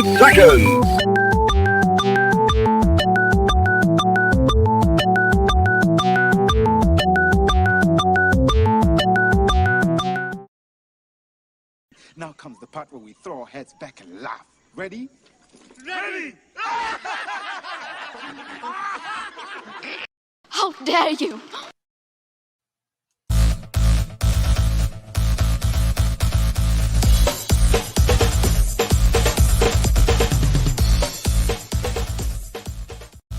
seconds. Now comes the part where we throw our heads back and laugh. Ready? Ready! How dare you!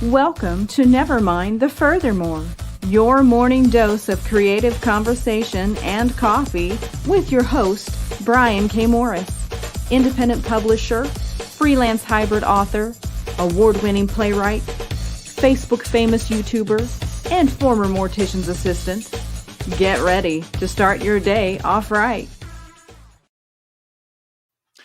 Welcome to Nevermind the Furthermore, your morning dose of creative conversation and coffee with your host, Brian K. Morris, independent publisher, freelance hybrid author, award-winning playwright, Facebook famous YouTuber, and former mortician's assistant. Get ready to start your day off right.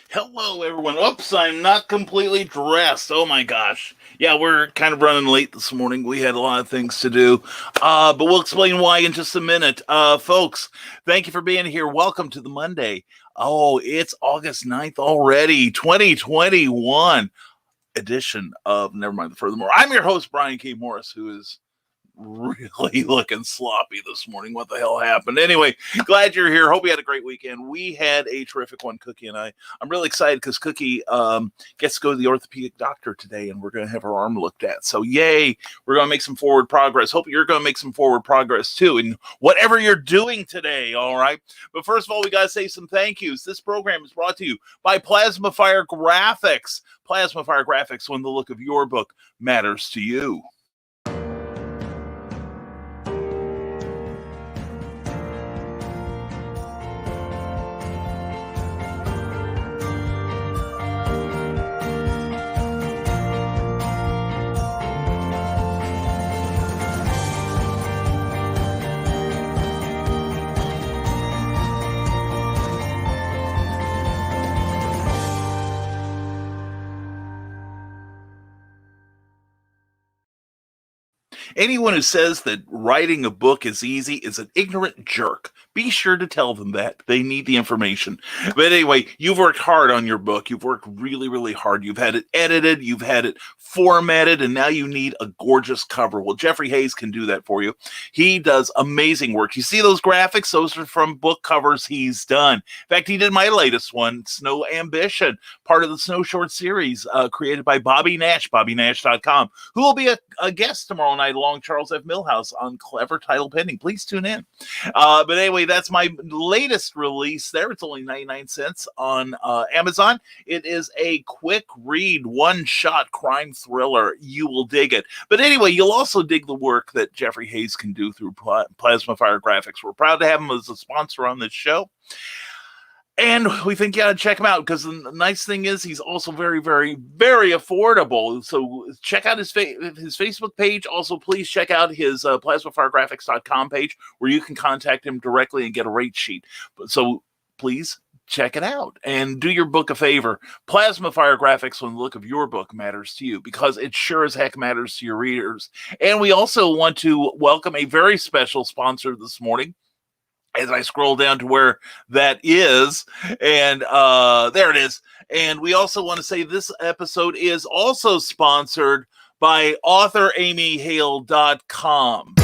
Hello, everyone. Oops, I'm not completely dressed. Oh, my gosh. Yeah, we're kind of running late this morning. We had a lot of things to do, but we'll explain why in just a minute. Folks, thank you for being here. Welcome to the Monday. Oh, it's August 9th already, 2021 edition of Nevermind the Furthermore. I'm your host, Brian K. Morris, who is really looking sloppy this morning. What the hell happened? Anyway, glad you're here. Hope you had a great weekend. We had a terrific one, Cookie and I. I'm really excited because Cookie gets to go to the orthopedic doctor today, and we're going to have her arm looked at. So yay, we're going to make some forward progress. Hope you're going to make some forward progress too in whatever you're doing today, all right? But first of all, we got to say some thank yous. This program is brought to you by Plasma Fire Graphics. Plasma Fire Graphics, when the look of your book matters to you. Anyone who says that writing a book is easy is an ignorant jerk. Be sure to tell them that. They need the information. But anyway, you've worked hard on your book. You've worked really, really hard. You've had it edited. You've had it formatted. And now you need a gorgeous cover. Well, Jeffrey Hayes can do that for you. He does amazing work. You see those graphics? Those are from book covers he's done. In fact, he did my latest one, Snow Ambition, part of the Snow Short series created by Bobby Nash, BobbyNash.com, who will be a guest tomorrow night along Charles F. Millhouse on Clever Title Pending. Please tune in. But anyway, that's my latest release there. It's only 99 cents on Amazon. It is a quick read, one-shot crime thriller. You will dig it. But anyway, you'll also dig the work that Jeffrey Hayes can do through Plasma Fire Graphics. We're proud to have him as a sponsor on this show. And we think you ought to check him out because the nice thing is he's also very, very, very affordable. So check out his Facebook page. Also, please check out his plasmafiregraphics.com page where you can contact him directly and get a rate sheet. So please check it out and do your book a favor. Plasma Fire Graphics, when the look of your book matters to you, because it sure as heck matters to your readers. And we also want to welcome a very special sponsor this morning, as I scroll down to where that is, and there it is. And we also want to say this episode is also sponsored by AuthorAmyHale.com.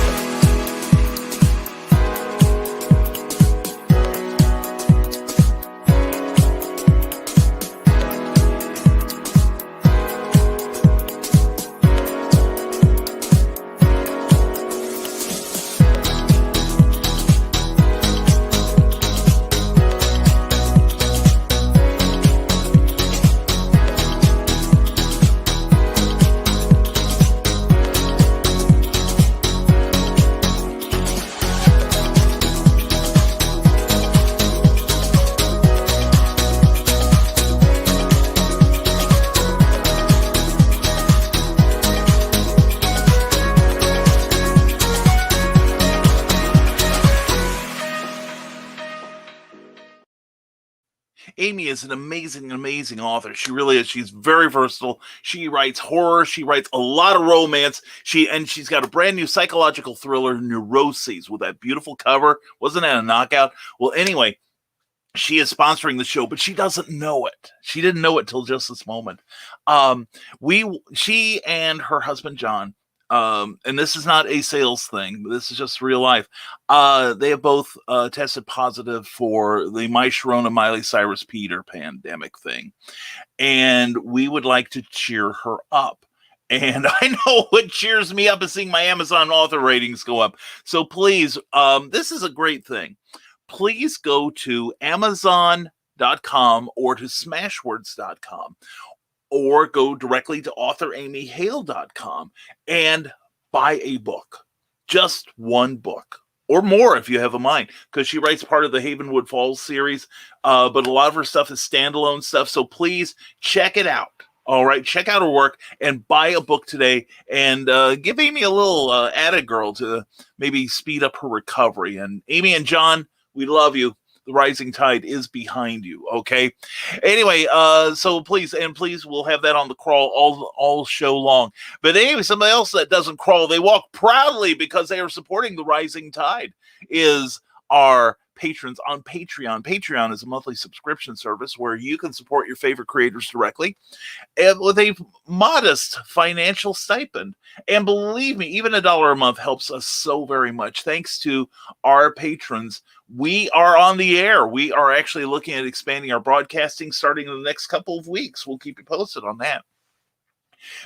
Amy is an amazing, amazing author. She really is. She's very versatile. She writes horror. She writes a lot of romance. She's got a brand new psychological thriller, Neuroses, with that beautiful cover. Wasn't that a knockout? Well, anyway, she is sponsoring the show, but she doesn't know it. She didn't know it till just this moment. She and her husband John, and this is not a sales thing, but this is just real life. They have both tested positive for the My Sharona Miley Cyrus Peter pandemic thing, and we would like to cheer her up. And I know what cheers me up is seeing my Amazon author ratings go up. So please, this is a great thing. Please go to Amazon.com or to Smashwords.com or go directly to AuthorAmyHale.com and buy a book. Just one book. Or more if you have a mind, because she writes part of the Havenwood Falls series, but a lot of her stuff is standalone stuff. So please check it out. All right, check out her work and buy a book today, and give Amy a little added girl to maybe speed up her recovery. And Amy and John, we love you. The rising tide is behind you. Okay. Anyway, so please, we'll have that on the crawl all show long. But anyway, somebody else that doesn't crawl, they walk proudly because they are supporting the rising tide is our patrons on Patreon. Patreon is a monthly subscription service where you can support your favorite creators directly and with a modest financial stipend. And believe me, even $1 a month helps us so very much. Thanks to our patrons, we are on the air. We are actually looking at expanding our broadcasting starting in the next couple of weeks. We'll keep you posted on that.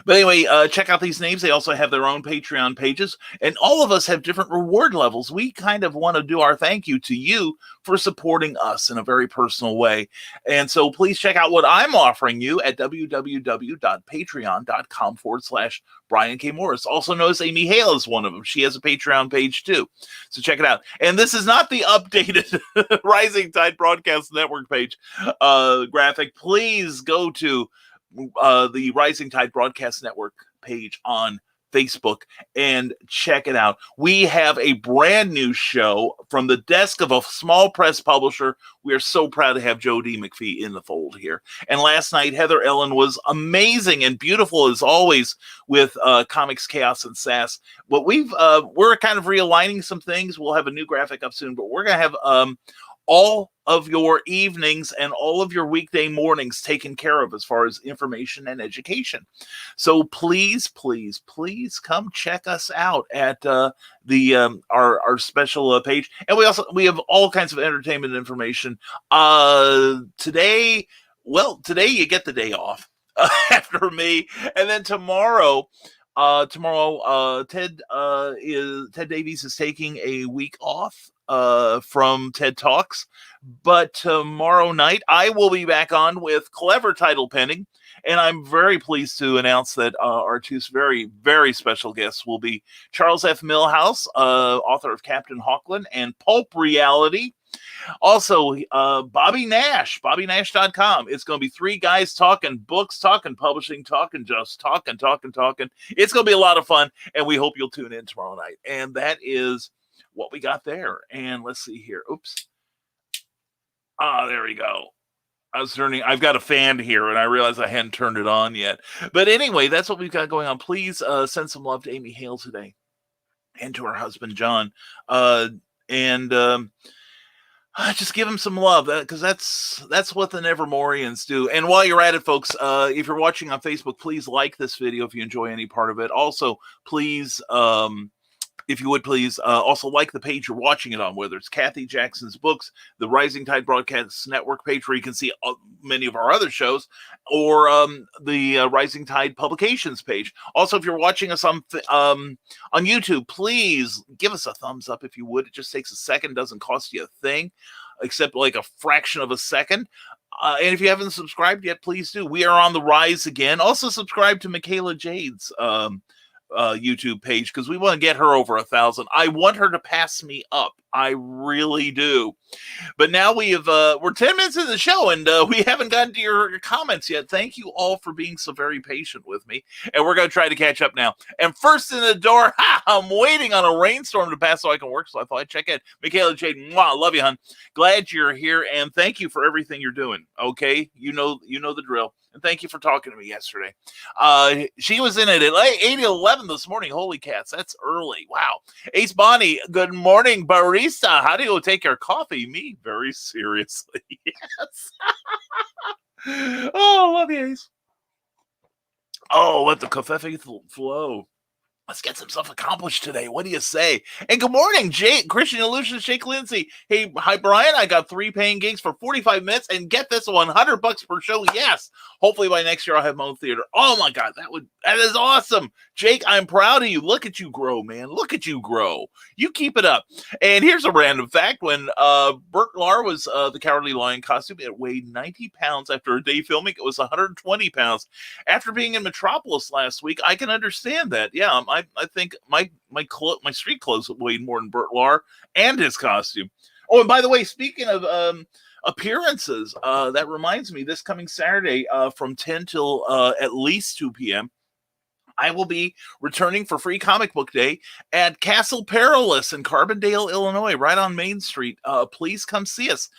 But anyway, check out these names. They also have their own Patreon pages, and all of us have different reward levels. We kind of want to do our thank you to you for supporting us in a very personal way. And so please check out what I'm offering you at www.patreon.com/Brian K. Morris. Also known as Amy Hale is one of them. She has a Patreon page too. So check it out. And this is not the updated Rising Tide Broadcast Network page graphic. Please go to the Rising Tide Broadcast Network page on Facebook and check it out. We have a brand new show from the desk of a small press publisher. We are so proud to have Joe D. McPhee in the fold here. And last night, Heather Ellen was amazing and beautiful as always with Comics, Chaos, and Sass. But we're kind of realigning some things. We'll have a new graphic up soon, but we're going to have all of your evenings and all of your weekday mornings taken care of as far as information and education. So please, please, please come check us out at our special page. And we have all kinds of entertainment information. Today you get the day off after me, and then tomorrow Ted Davies is taking a week off from TED Talks, but tomorrow night I will be back on with Clever Title Penning, and I'm very pleased to announce that our two very, very special guests will be Charles F. Milhouse, author of Captain Hawkland and Pulp Reality. Also, Bobby Nash, BobbyNash.com. It's going to be three guys talking books, talking publishing, talking. It's going to be a lot of fun, and we hope you'll tune in tomorrow night. And that is what we got there. And let's see here. Oops. There we go. I've got a fan here, and I realized I hadn't turned it on yet. But anyway, that's what we've got going on. Please send some love to Amy Hale today and to her husband, John. Just give him some love, because that's what the Nevermorians do. And while you're at it, folks, if you're watching on Facebook, please like this video if you enjoy any part of it. Also, please, if you would please also like the page you're watching it on, whether it's Kathy Jackson's books, the Rising Tide Broadcast Network page where you can see many of our other shows, or the Rising Tide Publications page. Also, if you're watching us on YouTube, please give us a thumbs up if you would. It just takes a second, doesn't cost you a thing, except like a fraction of a second. And if you haven't subscribed yet, please do. We are on the rise again. Also, subscribe to Michaela Jade's YouTube page, because we want to get her over 1,000. I want her to pass me up. I really do. But now we're 10 minutes into the show, and we haven't gotten to your comments yet. Thank you all for being so very patient with me. And we're going to try to catch up now. And first in the door, I'm waiting on a rainstorm to pass so I can work, so I thought I'd check in. Michaela Jade, mwah, love you, hon. Glad you're here, and thank you for everything you're doing. Okay? You know the drill. And thank you for talking to me yesterday. She was in it at 8:11 this morning. Holy cats, that's early. Wow. Ace Bonnie, good morning, barista. How do you take your coffee? Me, very seriously. Yes. Oh, love you, Ace. Oh, let the coffee flow. Let's get some stuff accomplished today. What do you say? And good morning, Jake, Christian Illusion, Jake Lindsay. Hey, hi, Brian. I got 3 paying gigs for 45 minutes and get this $100 per show. Yes. Hopefully by next year I'll have my own theater. Oh my God, that is awesome. Jake, I'm proud of you. Look at you grow, man. Look at you grow. You keep it up. And here's a random fact. When Bert Lahr was the Cowardly Lion costume, it weighed 90 pounds. After a day filming, it was 120 pounds. After being in Metropolis last week, I can understand that. Yeah, I think my street clothes weighed more than Bert Lahr and his costume. Oh, and by the way, speaking of appearances, that reminds me, this coming Saturday from 10 till at least 2 p.m., I will be returning for Free Comic Book Day at Castle Perilous in Carbondale, Illinois, right on Main Street. Please come see us.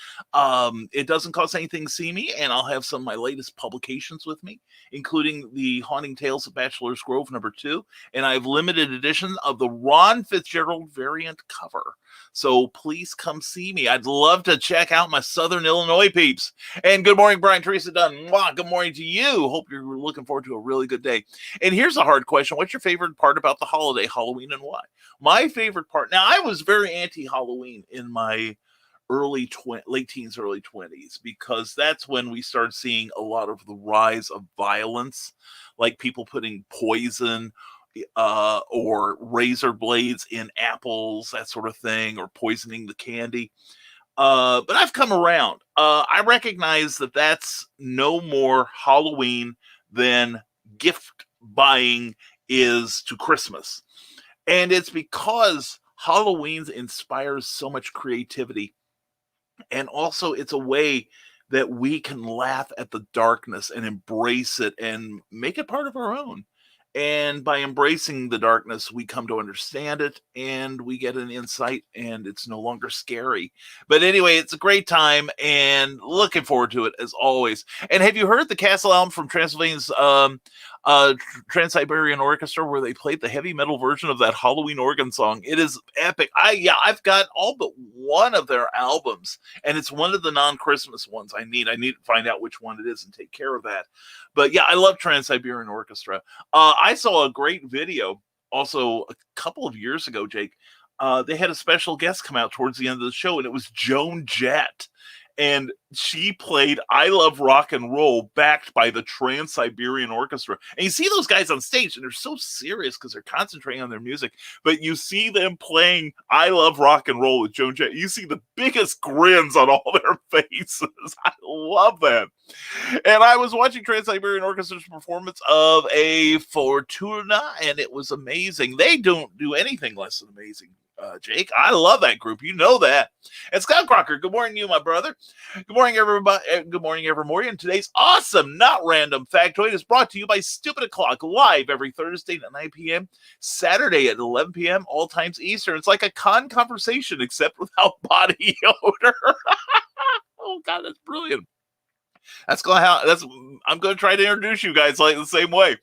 It doesn't cost anything to see me, and I'll have some of my latest publications with me, including the Haunting Tales of Bachelors Grove #2, and I have limited edition of the Ron Fitzgerald variant cover. So please come see me. I'd love to check out my Southern Illinois peeps. And good morning, Brian, Teresa Dunn. Mwah, good morning to you. Hope you're looking forward to a really good day. And here's a hard question. What's your favorite part about the holiday, Halloween, and why? My favorite part, now I was very anti-Halloween in my late teens, early 20s, because that's when we started seeing a lot of the rise of violence, like people putting poison or razor blades in apples, that sort of thing, or poisoning the candy. But I've come around. I recognize that that's no more Halloween than gift buying is to Christmas. And it's because Halloween inspires so much creativity. And also it's a way that we can laugh at the darkness and embrace it and make it part of our own. And by embracing the darkness, we come to understand it and we get an insight, and it's no longer scary. But anyway, it's a great time and looking forward to it as always. And have you heard the Castle album from Transylvania's Trans-Siberian Orchestra, where they played the heavy metal version of that Halloween organ song? It is epic. I've got all but one of their albums, and it's one of the non-Christmas ones I need. I need to find out which one it is and take care of that. But yeah, I love Trans-Siberian Orchestra. I saw a great video also a couple of years ago, Jake. They had a special guest come out towards the end of the show, and it was Joan Jett. And she played I Love Rock and Roll backed by the Trans-Siberian Orchestra. And you see those guys on stage, and they're so serious because they're concentrating on their music. But you see them playing I Love Rock and Roll with Joan Jett. You see the biggest grins on all their faces. I love that. And I was watching Trans-Siberian Orchestra's performance of a Fortuna, and it was amazing. They don't do anything less than amazing. Jake, I love that group. You know that. And Scott Crocker, good morning to you, my brother. Good morning, everybody. Good morning, Evermorian. Today's awesome, not random factoid is brought to you by Stupid O'Clock, live every Thursday at 9 p.m., Saturday at 11 p.m., all times Eastern. It's like a conversation, except without body odor. Oh, God, that's brilliant. I'm going to try to introduce you guys like the same way.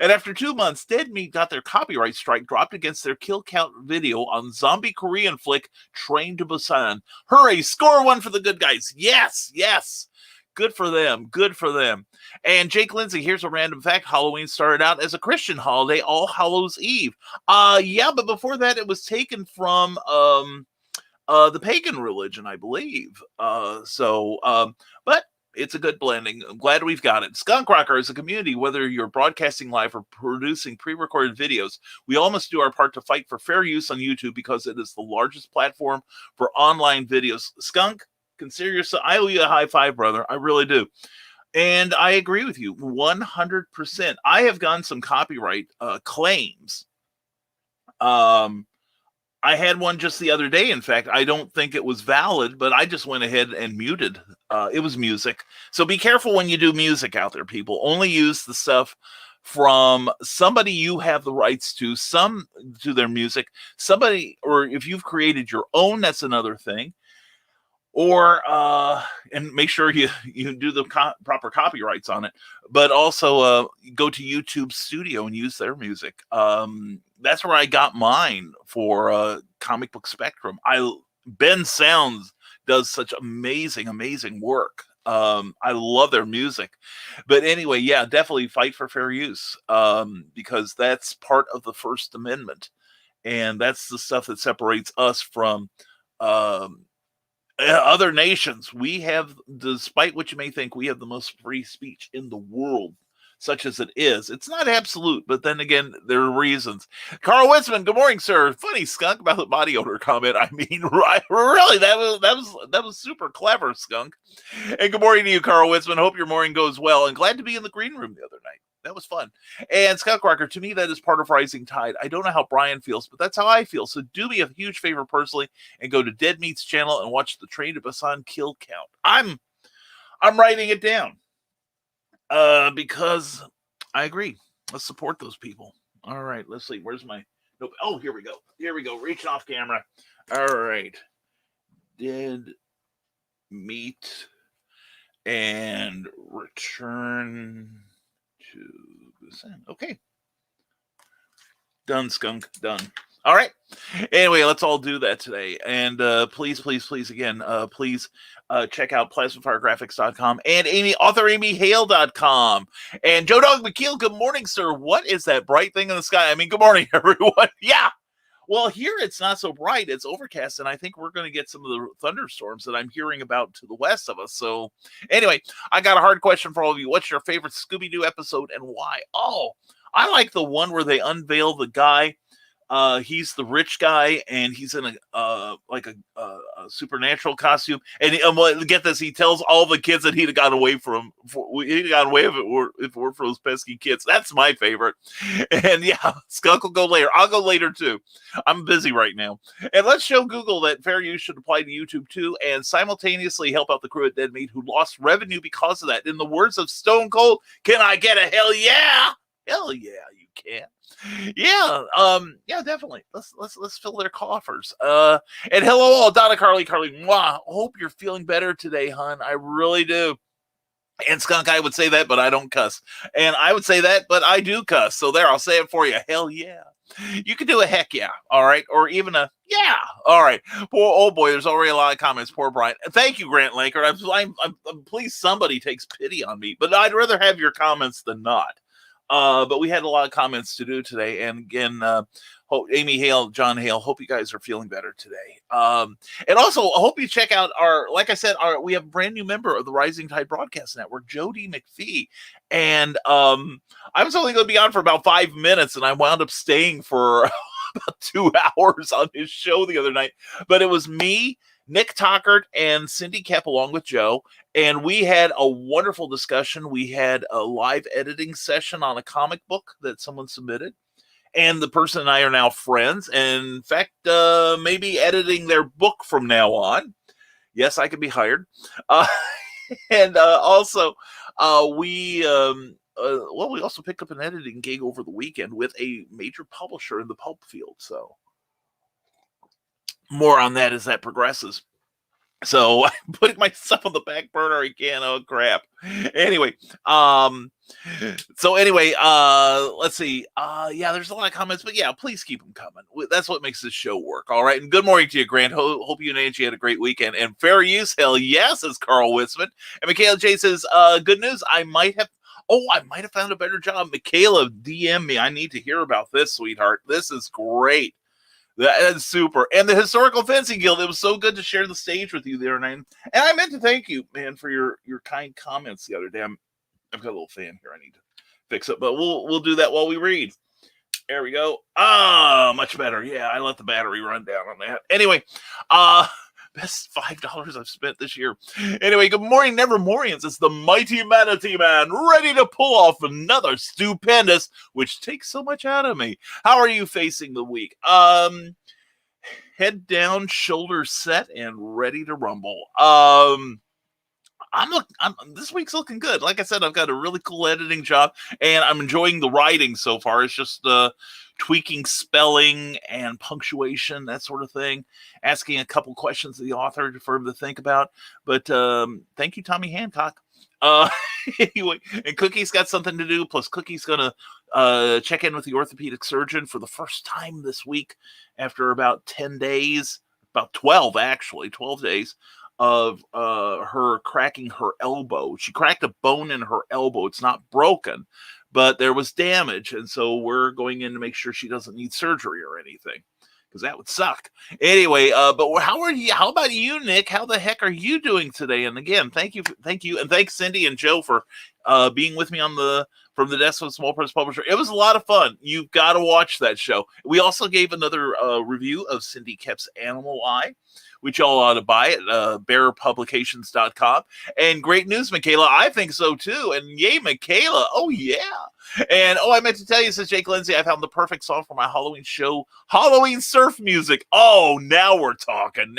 And after 2 months, Dead Meat got their copyright strike dropped against their kill count video on zombie Korean flick Train to Busan. Hooray, score one for the good guys. Yes. Good for them. Good for them. And Jake Lindsay, here's a random fact. Halloween started out as a Christian holiday, All Hallows Eve. But before that, it was taken from the pagan religion, I believe. But it's a good blending. I'm glad we've got it. Skunk Rocker is a community, whether you're broadcasting live or producing pre-recorded videos. We all must do our part to fight for fair use on YouTube because it is the largest platform for online videos. Skunk, consider yourself, I owe you a high five, brother. I really do. And I agree with you 100%. I have gotten some copyright claims. I had one just the other day. In fact, I don't think it was valid, but I just went ahead and muted. It was music. So be careful when you do music out there, people. Only use the stuff from somebody you have the rights to their music. Somebody, or if you've created your own, that's another thing. or and make sure you do the proper copyrights on it, but also go to YouTube Studio and use their music. That's where I got mine for Comic Book Spectrum. Ben Sounds does such amazing work. I love their music. But anyway, yeah, definitely fight for fair use, because that's part of the First Amendment, and that's the stuff that separates us from other nations. We have, despite what you may think, we have the most free speech in the world, such as it is. It's not absolute, but then again, there are reasons. Carl Witzman, good morning, sir. Funny, Skunk, about the body odor comment. I mean, right, really, that was super clever, Skunk. And good morning to you, Carl Witzman. Hope your morning goes well, and glad to be in the green room the other night. That was fun. And Skunk Rocker, to me, that is part of Rising Tide. I don't know how Brian feels, but that's how I feel. So do me a huge favor personally and go to Dead Meat's channel and watch the Train to Busan kill count. I'm writing it down because I agree. Let's support those people. All right, let's see. Where's my... Nope. Oh, here we go. Here we go. Reaching off camera. All right. Dead Meat and return to Busan. Okay. Done, Skunk. Done. All right. Anyway, let's all do that today. And please, again, please check out plasmafiregraphics.com and authorAmyHale.com. And Joe Dog McKeel, good morning, sir. What is that bright thing in the sky? I mean, good morning, everyone. Yeah. Well, here it's not so bright. It's overcast, and I think we're going to get some of the thunderstorms that I'm hearing about to the west of us. So anyway, I got a hard question for all of you. What's your favorite Scooby-Doo episode and why? Oh, I like the one where they unveil the guy. He's the rich guy, and he's in a supernatural costume. And get this, he tells all the kids that he'd have got away from. He'd got away if it were for those pesky kids. That's my favorite. And yeah, Skunk will go later. I'll go later too. I'm busy right now. And let's show Google that fair use should apply to YouTube too, and simultaneously help out the crew at Dead Meat who lost revenue because of that. In the words of Stone Cold, can I get a hell yeah? Hell yeah, you can. Yeah, definitely. Let's fill their coffers. And hello all, Donna, Carly, mwah. Hope you're feeling better today, hon. I really do. And Skunk, I would say that, but I don't cuss. And I would say that, but I do cuss. So there, I'll say it for you. Hell yeah. You can do a heck yeah, all right? Or even a yeah, all right. Poor old boy, there's already a lot of comments. Poor Brian. Thank you, Grant Laker. I'm pleased somebody takes pity on me, but I'd rather have your comments than not. But we had a lot of comments to do today. And again, Amy Hale, John Hale, hope you guys are feeling better today. And also, I hope you check out like I said, we have a brand new member of the Rising Tide Broadcast Network, Jody McPhee. And I was only going to be on for about 5 minutes, and I wound up staying for about 2 hours on his show the other night. But it was me, Nick Tockert, and Cindy Kepp along with Joe. And we had a wonderful discussion. We had a live editing session on a comic book that someone submitted. And the person and I are now friends. And in fact, maybe editing their book from now on. Yes, I could be hired. And also, we also picked up an editing gig over the weekend with a major publisher in the pulp field. So more on that as that progresses. So I'm putting myself on the back burner again. Oh crap. Anyway, let's see. Yeah, there's a lot of comments, but yeah, please keep them coming. That's what makes this show work. All right. And good morning to you, Grant. Hope you and Angie had a great weekend. And fair use, hell yes, says Carl Witzman. And Michaela J says, good news. I might have found a better job. Michaela, DM me. I need to hear about this, sweetheart. This is great. That's super. And the Historical Fencing Guild, it was so good to share the stage with you there. And I meant to thank you, man, for your kind comments the other day. I've got a little fan here I need to fix it, but we'll do that while we read. There we go. Much better. Yeah, I let the battery run down on that. Anyway, best $5 I've spent this year. Anyway, good morning, Nevermorians. It's the mighty Manatee Man, ready to pull off another stupendous, which takes so much out of me. How are you facing the week? Head down, shoulders set, and ready to rumble. this week's looking good. Like I said, I've got a really cool editing job, and I'm enjoying the writing so far. It's just tweaking spelling and punctuation, that sort of thing. Asking a couple questions of the author for him to think about. But thank you, Tommy Hancock. Anyway, and Cookie's got something to do. Plus, Cookie's gonna check in with the orthopedic surgeon for the first time this week after about 10 days, about 12 actually, 12 days of her cracking her elbow. She cracked a bone in her elbow. It's not broken, but there was damage, and so we're going in to make sure she doesn't need surgery or anything, because that would suck. Anyway, but how are you? How about you, Nick? How the heck are you doing today? And again, thank you, and thanks Cindy and Joe for being with me on from the desk of Small Press Publisher. It was a lot of fun. You've got to watch that show. We also gave another review of Cindy Kep's Animal Eye, which y'all ought to buy at bearpublications.com. And great news, Michaela. I think so, too. And yay, Michaela. Oh, yeah. And, I meant to tell you, says Jake Lindsay, I found the perfect song for my Halloween show, Halloween surf music. Oh, now we're talking.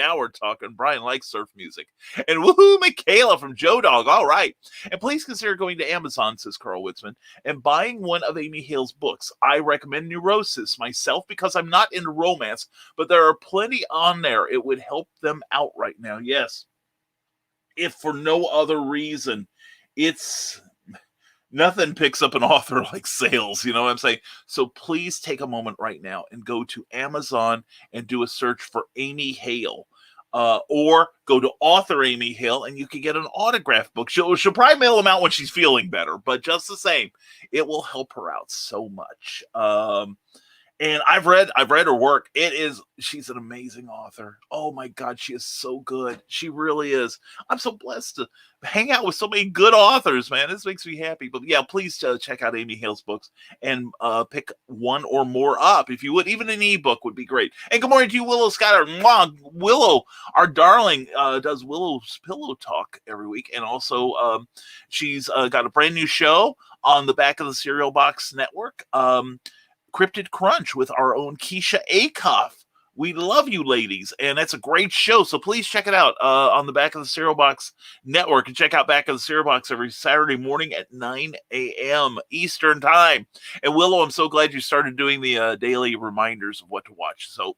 Brian likes surf music. And woohoo, Michaela from Joe Dog. All right. And please consider going to Amazon, says Carl Witzman, and buying one of Amy Hale's books. I recommend Neurosis myself because I'm not into romance, but there are plenty on there. It would help them out right now. Yes. If for no other reason, it's nothing picks up an author like sales. You know what I'm saying? So please take a moment right now and go to Amazon and do a search for Amy Hale. Or go to author Amy Hale and you can get an autograph book. She'll probably mail them out when she's feeling better, but just the same, it will help her out so much. And I've read her work. She's an amazing author. Oh my God, she is so good. She really is. I'm so blessed to hang out with so many good authors, man. This makes me happy. But yeah, please check out Amy Hale's books and pick one or more up if you would. Even an ebook would be great. And good morning to you, Willow Scott. Willow, our darling, does Willow's Pillow Talk every week, and also she's got a brand new show on the Back of the Cereal Box Network. Cryptid Crunch with our own Keisha Acuff. We love you, ladies, and that's a great show. So please check it out on the Back of the Cereal Box Network, and check out Back of the Cereal Box every Saturday morning at 9 a.m. Eastern Time. And Willow, I'm so glad you started doing the daily reminders of what to watch. So,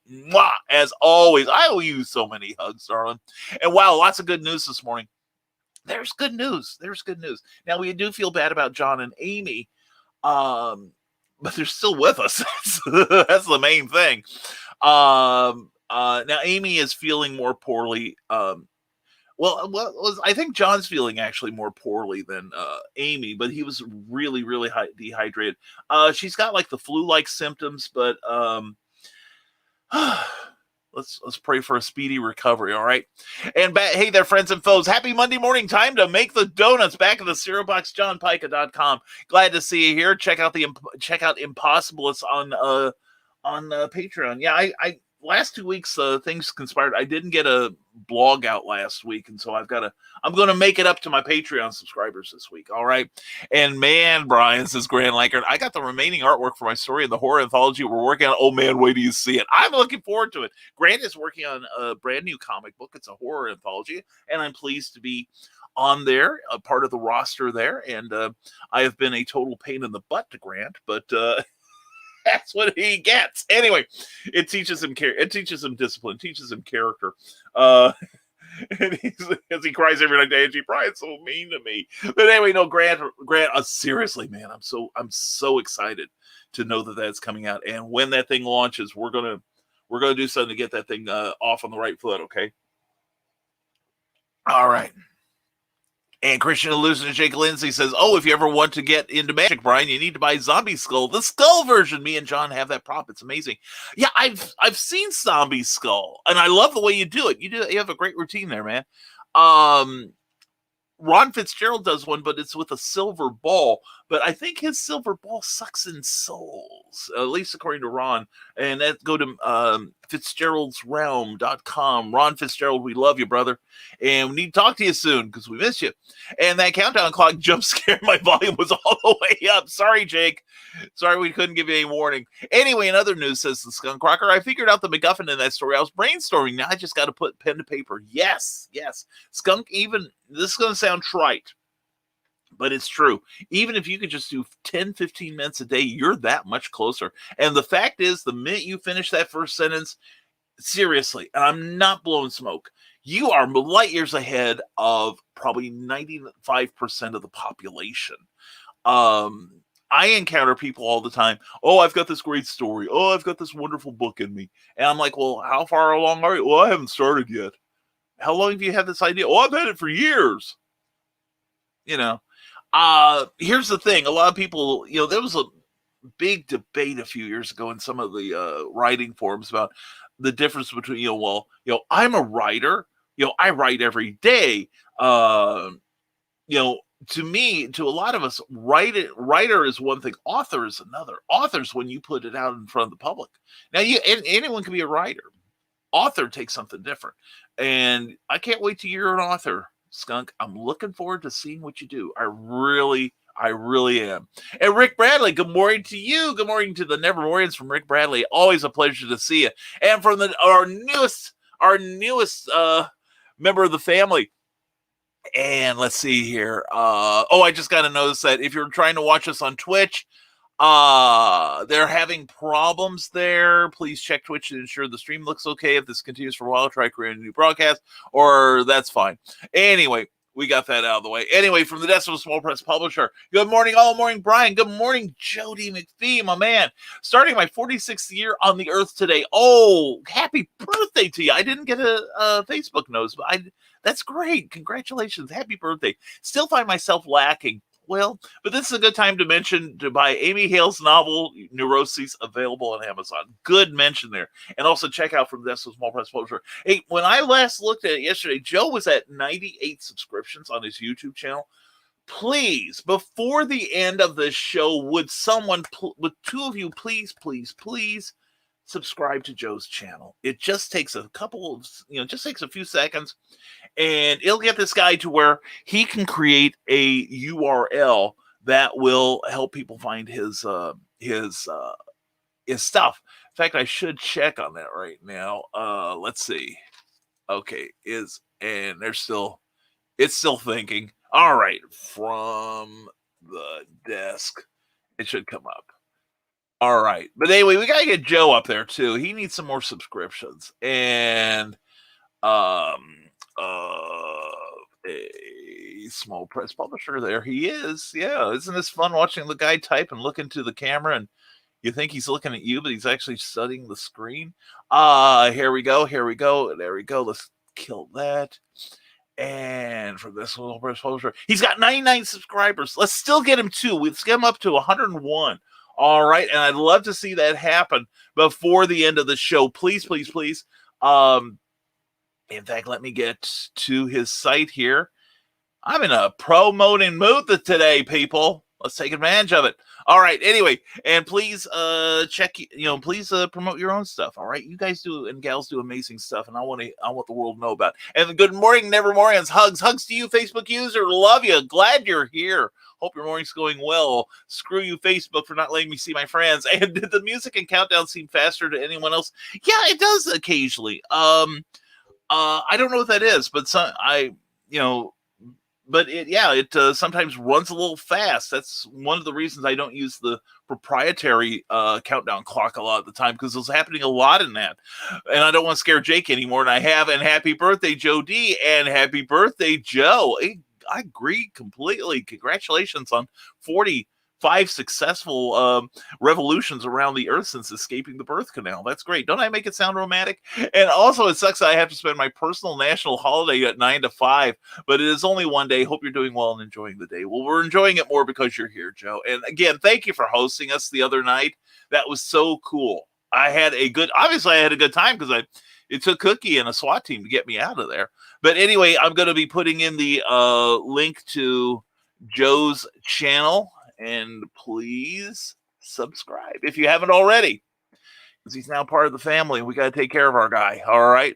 as always, I owe you so many hugs, darling. And wow, lots of good news this morning. There's good news. Now, we do feel bad about John and Amy. But they're still with us. That's the main thing. Now Amy is feeling more poorly. I think John's feeling actually more poorly than Amy, but he was really, really dehydrated. She's got like the flu-like symptoms, but let's pray for a speedy recovery. All right. And hey there, friends and foes. Happy Monday morning. Time to make the donuts. Back of the Cereal Box, JohnPica.com. Glad to see you here. Check out Impossibilists on Patreon. Yeah, I last 2 weeks things conspired. I didn't get a blog out last week, and so I'm going to make it up to my Patreon subscribers this week. All right. And man, Brian, says Grand Lankard, I got the remaining artwork for my story in the horror anthology we're working on. Oh man, wait till you see it. I'm looking forward to it. Grant is working on a brand new comic book. It's a horror anthology, and I'm pleased to be on there, a part of the roster there. And I have been a total pain in the butt to Grant, but that's what he gets. Anyway, it teaches him care. It teaches him discipline. Teaches him character. And as he cries every night, Angie, Brian's so mean to me. But anyway, no, Grant. Seriously, man, I'm so excited to know that that's coming out. And when that thing launches, we're gonna do something to get that thing off on the right foot. Okay. All right. And Christian Hallucinant Jake Lindsay says, if you ever want to get into magic, Brian, you need to buy Zombie Skull, the Skull version. Me and John have that prop. It's amazing. Yeah, I've seen Zombie Skull, and I love the way you do it. You have a great routine there, man. Ron Fitzgerald does one, but it's with a silver ball. but I think his silver ball sucks in souls, at least according to Ron. And that go to Fitzgerald'sRealm.com. Ron Fitzgerald, we love you, brother. And we need to talk to you soon because we miss you. And that countdown clock jump scare, my volume was all the way up. Sorry, Jake. Sorry we couldn't give you any warning. Anyway, in other news, says the Skunk Crocker, I figured out the MacGuffin in that story. I was brainstorming. Now I just got to put pen to paper. Yes. Skunk, even, this is going to sound trite, but it's true. Even if you could just do 10, 15 minutes a day, you're that much closer. And the fact is, the minute you finish that first sentence, seriously, and I'm not blowing smoke, you are light years ahead of probably 95% of the population. I encounter people all the time. Oh, I've got this great story. Oh, I've got this wonderful book in me. And I'm like, well, how far along are you? Well, I haven't started yet. How long have you had this idea? Oh, I've had it for years. You know, here's the thing. A lot of people, you know, there was a big debate a few years ago in some of the writing forums about the difference between, you know, well, you know, I'm a writer. You know, I write every day. You know, to me, to a lot of us, writer is one thing, author is another. Author's when you put it out in front of the public. Now, anyone can be a writer. Author takes something different. And I can't wait till you're an author, Skunk. I'm looking forward to seeing what you do. I really am. And Rick Bradley, good morning to you. Good morning to the Nevermorians from Rick Bradley. Always a pleasure to see you. And from our newest member of the family. And let's see here. I just got to notice that if you're trying to watch us on Twitch, they're having problems there. Please check Twitch to ensure the stream looks okay. If this continues for a while, try creating a new broadcast, or that's fine. Anyway, we got that out of the way. Anyway, from the desk of a small press publisher. Good morning, all. Morning, Brian. Good morning, Jody McPhee, my man. Starting my 46th year on the earth today. Oh, happy birthday to you. I didn't get a Facebook notice, but that's great. Congratulations. Happy birthday. Still find myself lacking. Well, but this is a good time to buy Amy Hale's novel, Neuroses, available on Amazon. Good mention there. And also check out from this small press publisher. Hey, when I last looked at it yesterday, Joe was at 98 subscriptions on his YouTube channel. Please, before the end of this show, would two of you please subscribe to Joe's channel? It just takes a few seconds. And it'll get this guy to where he can create a URL that will help people find his stuff. In fact, I should check on that right now. Let's see. Okay, it's still thinking. All right, from the desk, it should come up. All right, but anyway, we gotta get Joe up there too. He needs some more subscriptions, and a small press publisher. There he is. Yeah, isn't this fun watching the guy type and look into the camera, and you think he's looking at you, but he's actually studying the screen. Here we go. There we go. Let's kill that. And for this little press publisher, he's got 99 subscribers. Let's still get him let's get him up to 101. All right, and I'd love to see that happen before the end of the show. Please. In fact, let me get to his site here. I'm in a promoting mood today, people. Let's take advantage of it. All right. Anyway, and please please promote your own stuff. All right. You guys do and gals do amazing stuff, and I want the world to know about it. And good morning, Nevermorians. Hugs to you, Facebook user. Love you. Glad you're here. Hope your morning's going well. Screw you, Facebook, for not letting me see my friends. And did the music and countdown seem faster to anyone else? Yeah, it does occasionally. I don't know what that is, but it sometimes runs a little fast. That's one of the reasons I don't use the proprietary countdown clock a lot of the time, because it's happening a lot in that. And I don't want to scare Jake anymore than I have. And happy birthday, Joe D. And happy birthday, Joe. I agree completely. Congratulations on 45 successful revolutions around the earth since escaping the birth canal. That's great. Don't I make it sound romantic? And also, it sucks that I have to spend my personal national holiday at 9 to 5, but it is only one day. Hope you're doing well and enjoying the day. Well, we're enjoying it more because you're here, Joe. And again, thank you for hosting us the other night. That was so cool. Obviously I had a good time because it took Cookie and a SWAT team to get me out of there. But anyway, I'm going to be putting in the link to Joe's channel. and please subscribe if you haven't already, because he's now part of the family. We got to take care of our guy. All right.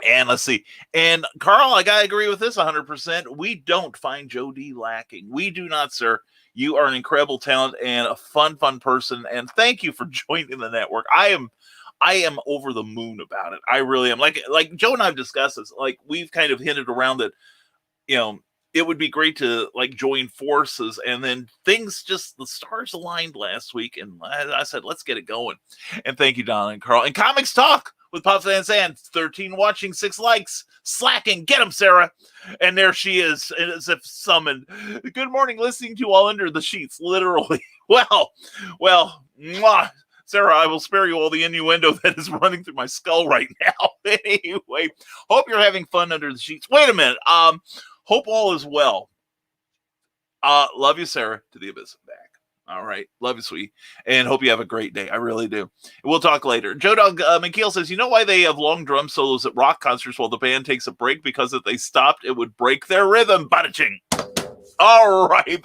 And let's see. And Carl, I got to agree with this 100%. We don't find Joe D lacking. We do not, sir. You are an incredible talent and a fun person. And thank you for joining the network. I am over the moon about it. I really am. Like Joe and I have discussed this. Like, we've kind of hinted around that, it would be great to like join forces, and then things just, the stars aligned last week, and I said, let's get it going. And thank you, Don and Carl. And Comics Talk with Pops Van Zandt, 13 watching, 6 likes, slacking. Get him, Sarah. And there she is, as if summoned. Good morning, listening to all under the sheets, literally. Well, mwah. Sarah, I will spare you all the innuendo that is running through my skull right now. Anyway, hope you're having fun under the sheets. Wait a minute. Hope all is well. Love you, Sarah, to the abyss and back. All right. Love you, sweetie. And hope you have a great day. I really do. We'll talk later. Joe Dog McKeel says, you know why they have long drum solos at rock concerts while the band takes a break? Because if they stopped, it would break their rhythm. Bada-ching. All right.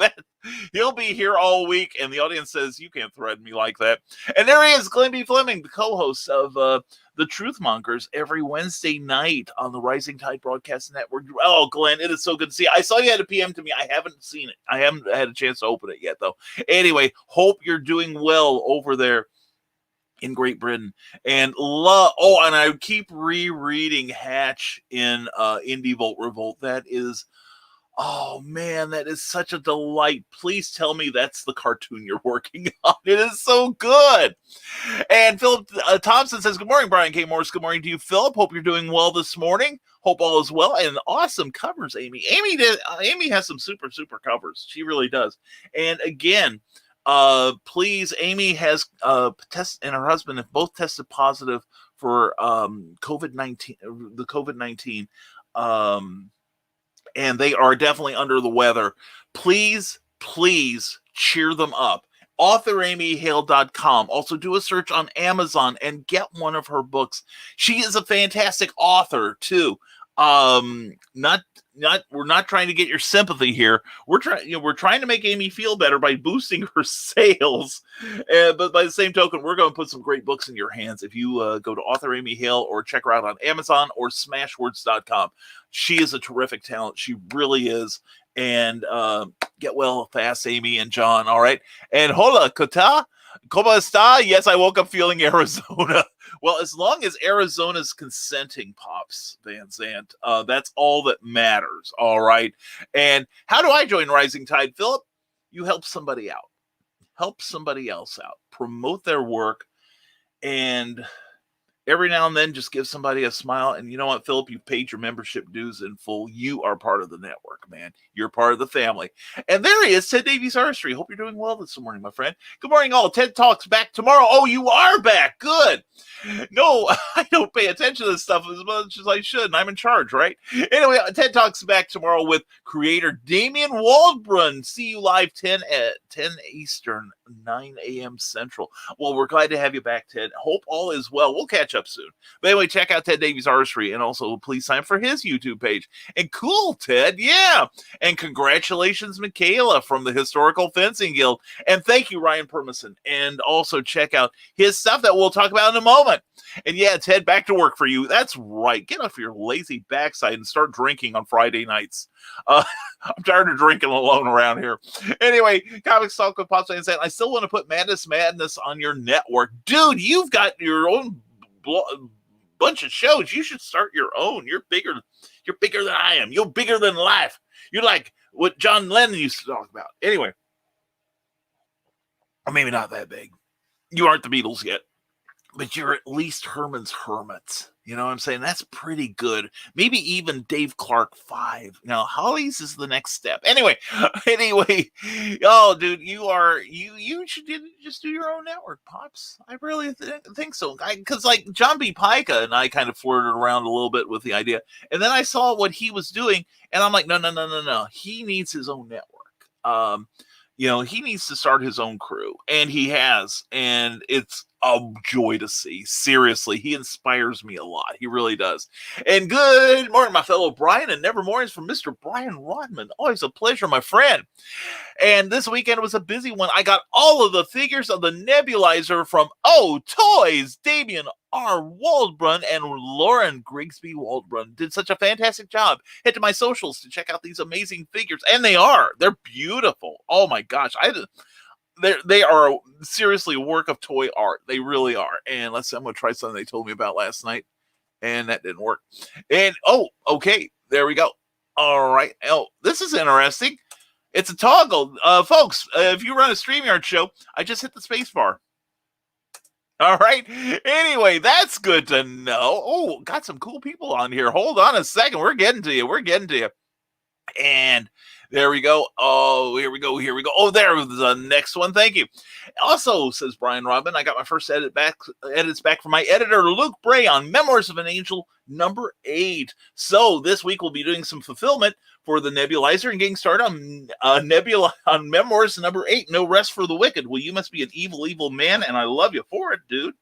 He'll be here all week, and the audience says, you can't threaten me like that. And there he is, Glenn B. Fleming, the co-host of The Truth Mongers every Wednesday night on the Rising Tide Broadcast Network. Oh, Glenn, it is so good to see you. I saw you had a PM to me. I haven't seen it. I haven't had a chance to open it yet, though. Anyway, hope you're doing well over there in Great Britain. And and I keep rereading Hatch in Indie Volt Revolt. That is... oh, man, that is such a delight. Please tell me that's the cartoon you're working on. It is so good. And Philip Thompson says, good morning, Brian K. Morris. Good morning to you, Philip. Hope you're doing well this morning. Hope all is well. And awesome covers, Amy. Amy has some super, super covers. She really does. And again, please, Amy has tested, and her husband have both tested positive for COVID-19, the COVID-19. And they are definitely under the weather. Please cheer them up. AuthorAmyHale.com. Also do a search on Amazon and get one of her books. She is a fantastic author too. We're not trying to get your sympathy here. We're trying to make Amy feel better by boosting her sales. But by the same token, we're going to put some great books in your hands if you go to Author Amy Hale or check her out on Amazon or Smashwords.com. She is a terrific talent. She really is. And get well fast, Amy and John. All right. And hola, kota, como esta? Yes, I woke up feeling Arizona. Well, as long as Arizona's consenting, Pops Van Zandt, that's all that matters. All right. And how do I join Rising Tide, Philip? You help somebody out. Help somebody else out. Promote their work. And every now and then, just give somebody a smile. And you know what, Philip? You've paid your membership dues in full. You are part of the network, man. You're part of the family. And there he is, Ted Davies Artistry. Hope you're doing well this morning, my friend. Good morning, all. Ted Talks back tomorrow. Oh, you are back. Good. No, I don't pay attention to this stuff as much as I should, and I'm in charge, right? Anyway, Ted Talks back tomorrow with creator Damian Waldron. See you live 10 Eastern, 9 a.m. Central. Well, we're glad to have you back, Ted. Hope all is well. We'll catch up soon. But anyway, check out Ted Davies Artistry, and also please sign up for his YouTube page. And cool, Ted, yeah. And congratulations, Michaela from the Historical Fencing Guild. And thank you, Ryan Permison. And also check out his stuff that we'll talk about in a moment. And yeah, Ted, back to work for you. That's right. Get off your lazy backside and start drinking on Friday nights. I'm tired of drinking alone around here. Anyway, Comics Talk with Pops and saying, I still want to put Madness on your network. Dude, you've got your own bunch of shows. You should start your own. You're bigger than I am. You're bigger than life. You're like what John Lennon used to talk about. Anyway, or maybe not that big. You aren't the Beatles yet, but you're at least Herman's Hermits. You know what I'm saying? That's pretty good. Maybe even Dave Clark 5. Now, Holly's is the next step. Anyway, oh, dude, you should just do your own network, Pops. I really think so. Because like John B. Pica and I kind of flirted around a little bit with the idea. And then I saw what he was doing, and I'm like, no. He needs his own network. He needs to start his own crew, and he has, and it's a joy to see. Seriously, he inspires me a lot. He really does. And good morning, my fellow Brian and Nevermorians, from Mr. Brian Rodman. Always a pleasure, my friend. And this weekend was a busy one. I got all of the figures of the nebulizer from Toys. Damian R. Waldbrun and Lauren Grigsby Waldbrun did such a fantastic job. Head to my socials to check out these amazing figures. And they're beautiful. Oh my gosh. They are seriously a work of toy art. They really are. And let's see, I'm going to try something they told me about last night. And that didn't work. And, okay. There we go. All right. This is interesting. It's a toggle. Folks, if you run a StreamYard show, I just hit the space bar. All right. Anyway, that's good to know. Got some cool people on here. Hold on a second. We're getting to you. And there we go. Here we go. There was the next one. Thank you. Also, says Brian Robin, I got my first edits back from my editor, Luke Bray, on Memoirs of an Angel number 8. So this week we'll be doing some fulfillment for the nebulizer and getting started on Memoirs number 8, No Rest for the Wicked. Well, you must be an evil, evil man, and I love you for it, dude.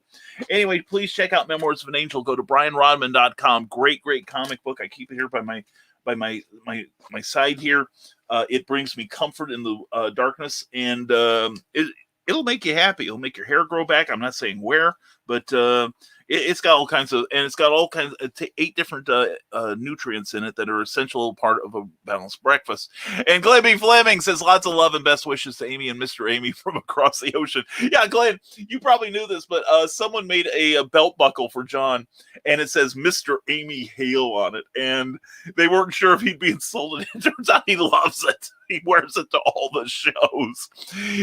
Anyway, please check out Memoirs of an Angel. Go to brianrodman.com. Great comic book. I keep it here by my side here. It brings me comfort in the darkness, and it'll make you happy. It'll make your hair grow back. I'm not saying where, but it's got all kinds of 8 different nutrients in it that are essential part of a balanced breakfast. And Glenn B. Fleming says lots of love and best wishes to Amy and Mr. Amy from across the ocean. Yeah, Glenn, you probably knew this, but someone made a belt buckle for John, and it says Mr. Amy Hale on it, and they weren't sure if he'd be insulted. It turns out he loves it. He wears it to all the shows,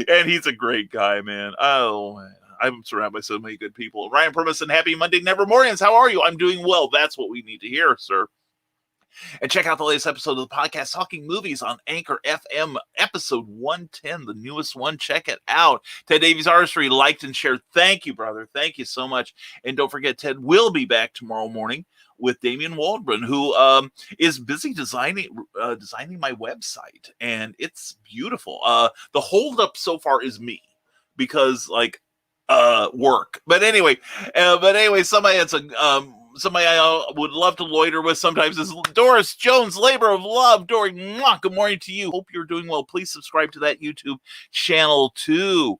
and he's a great guy, man. Oh, man. I'm surrounded by so many good people. Ryan Permis and happy Monday, Nevermorians. How are you? I'm doing well. That's what we need to hear, sir. And check out the latest episode of the podcast, Talking Movies, on Anchor FM, episode 110, the newest one. Check it out. Ted Davies Artistry liked and shared. Thank you, brother. Thank you so much. And don't forget, Ted will be back tomorrow morning with Damian Waldbrun, who is busy designing my website. And it's beautiful. The holdup so far is me, because, work. But anyway, somebody I would love to loiter with sometimes is Doris Jones, Labor of Love. Dory, good morning to you. Hope you're doing well. Please subscribe to that YouTube channel too,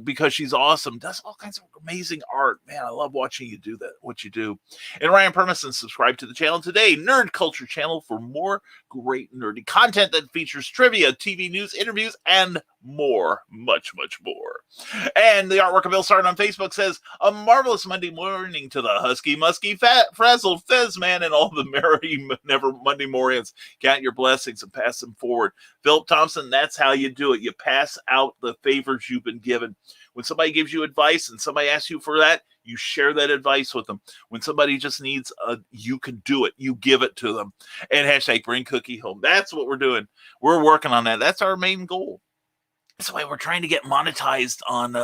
because she's awesome. Does all kinds of amazing art. Man, I love watching you do that, what you do. And Ryan Permison, subscribe to the channel today, Nerd Culture Channel, for more great nerdy content that features trivia, TV news, interviews, and more, much more. And the artwork of Bill Sartin on Facebook says, a marvelous Monday morning to the husky, musky, frazzled fez man and all the merry Monday Morians. Count your blessings and pass them forward. Philip Thompson, that's how you do it. You pass out the favors you've been given. When somebody gives you advice and somebody asks you for that, you share that advice with them. When somebody just needs you can do it. You give it to them. And hashtag bring cookie home. That's what we're doing. We're working on that. That's our main goal. That's why we're trying to get monetized on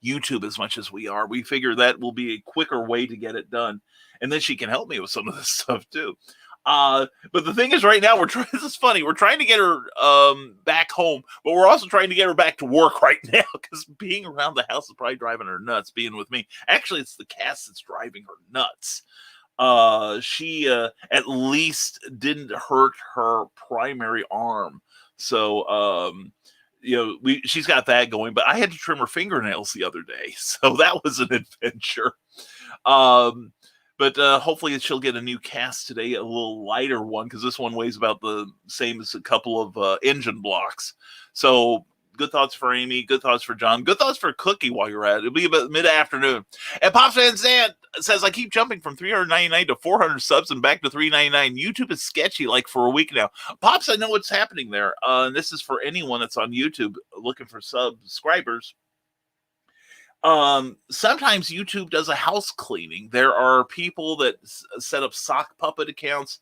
YouTube as much as we are. We figure that will be a quicker way to get it done. And then she can help me with some of this stuff too. But the thing is, right now, this is funny. We're trying to get her back home, but we're also trying to get her back to work right now, because being around the house is probably driving her nuts, being with me. Actually, it's the cast that's driving her nuts. She at least didn't hurt her primary arm. So, she's got that going, but I had to trim her fingernails the other day. So that was an adventure. But hopefully she'll get a new cast today, a little lighter one, because this one weighs about the same as a couple of engine blocks. So good thoughts for Amy, good thoughts for John, good thoughts for Cookie while you're at it. It'll be about mid-afternoon. And Pops Van Zandt says, I keep jumping from 399 to 400 subs and back to 399. YouTube is sketchy, for a week now. Pops, I know what's happening there. And this is for anyone that's on YouTube looking for subscribers. Sometimes YouTube does a house cleaning. There are people that set up sock puppet accounts.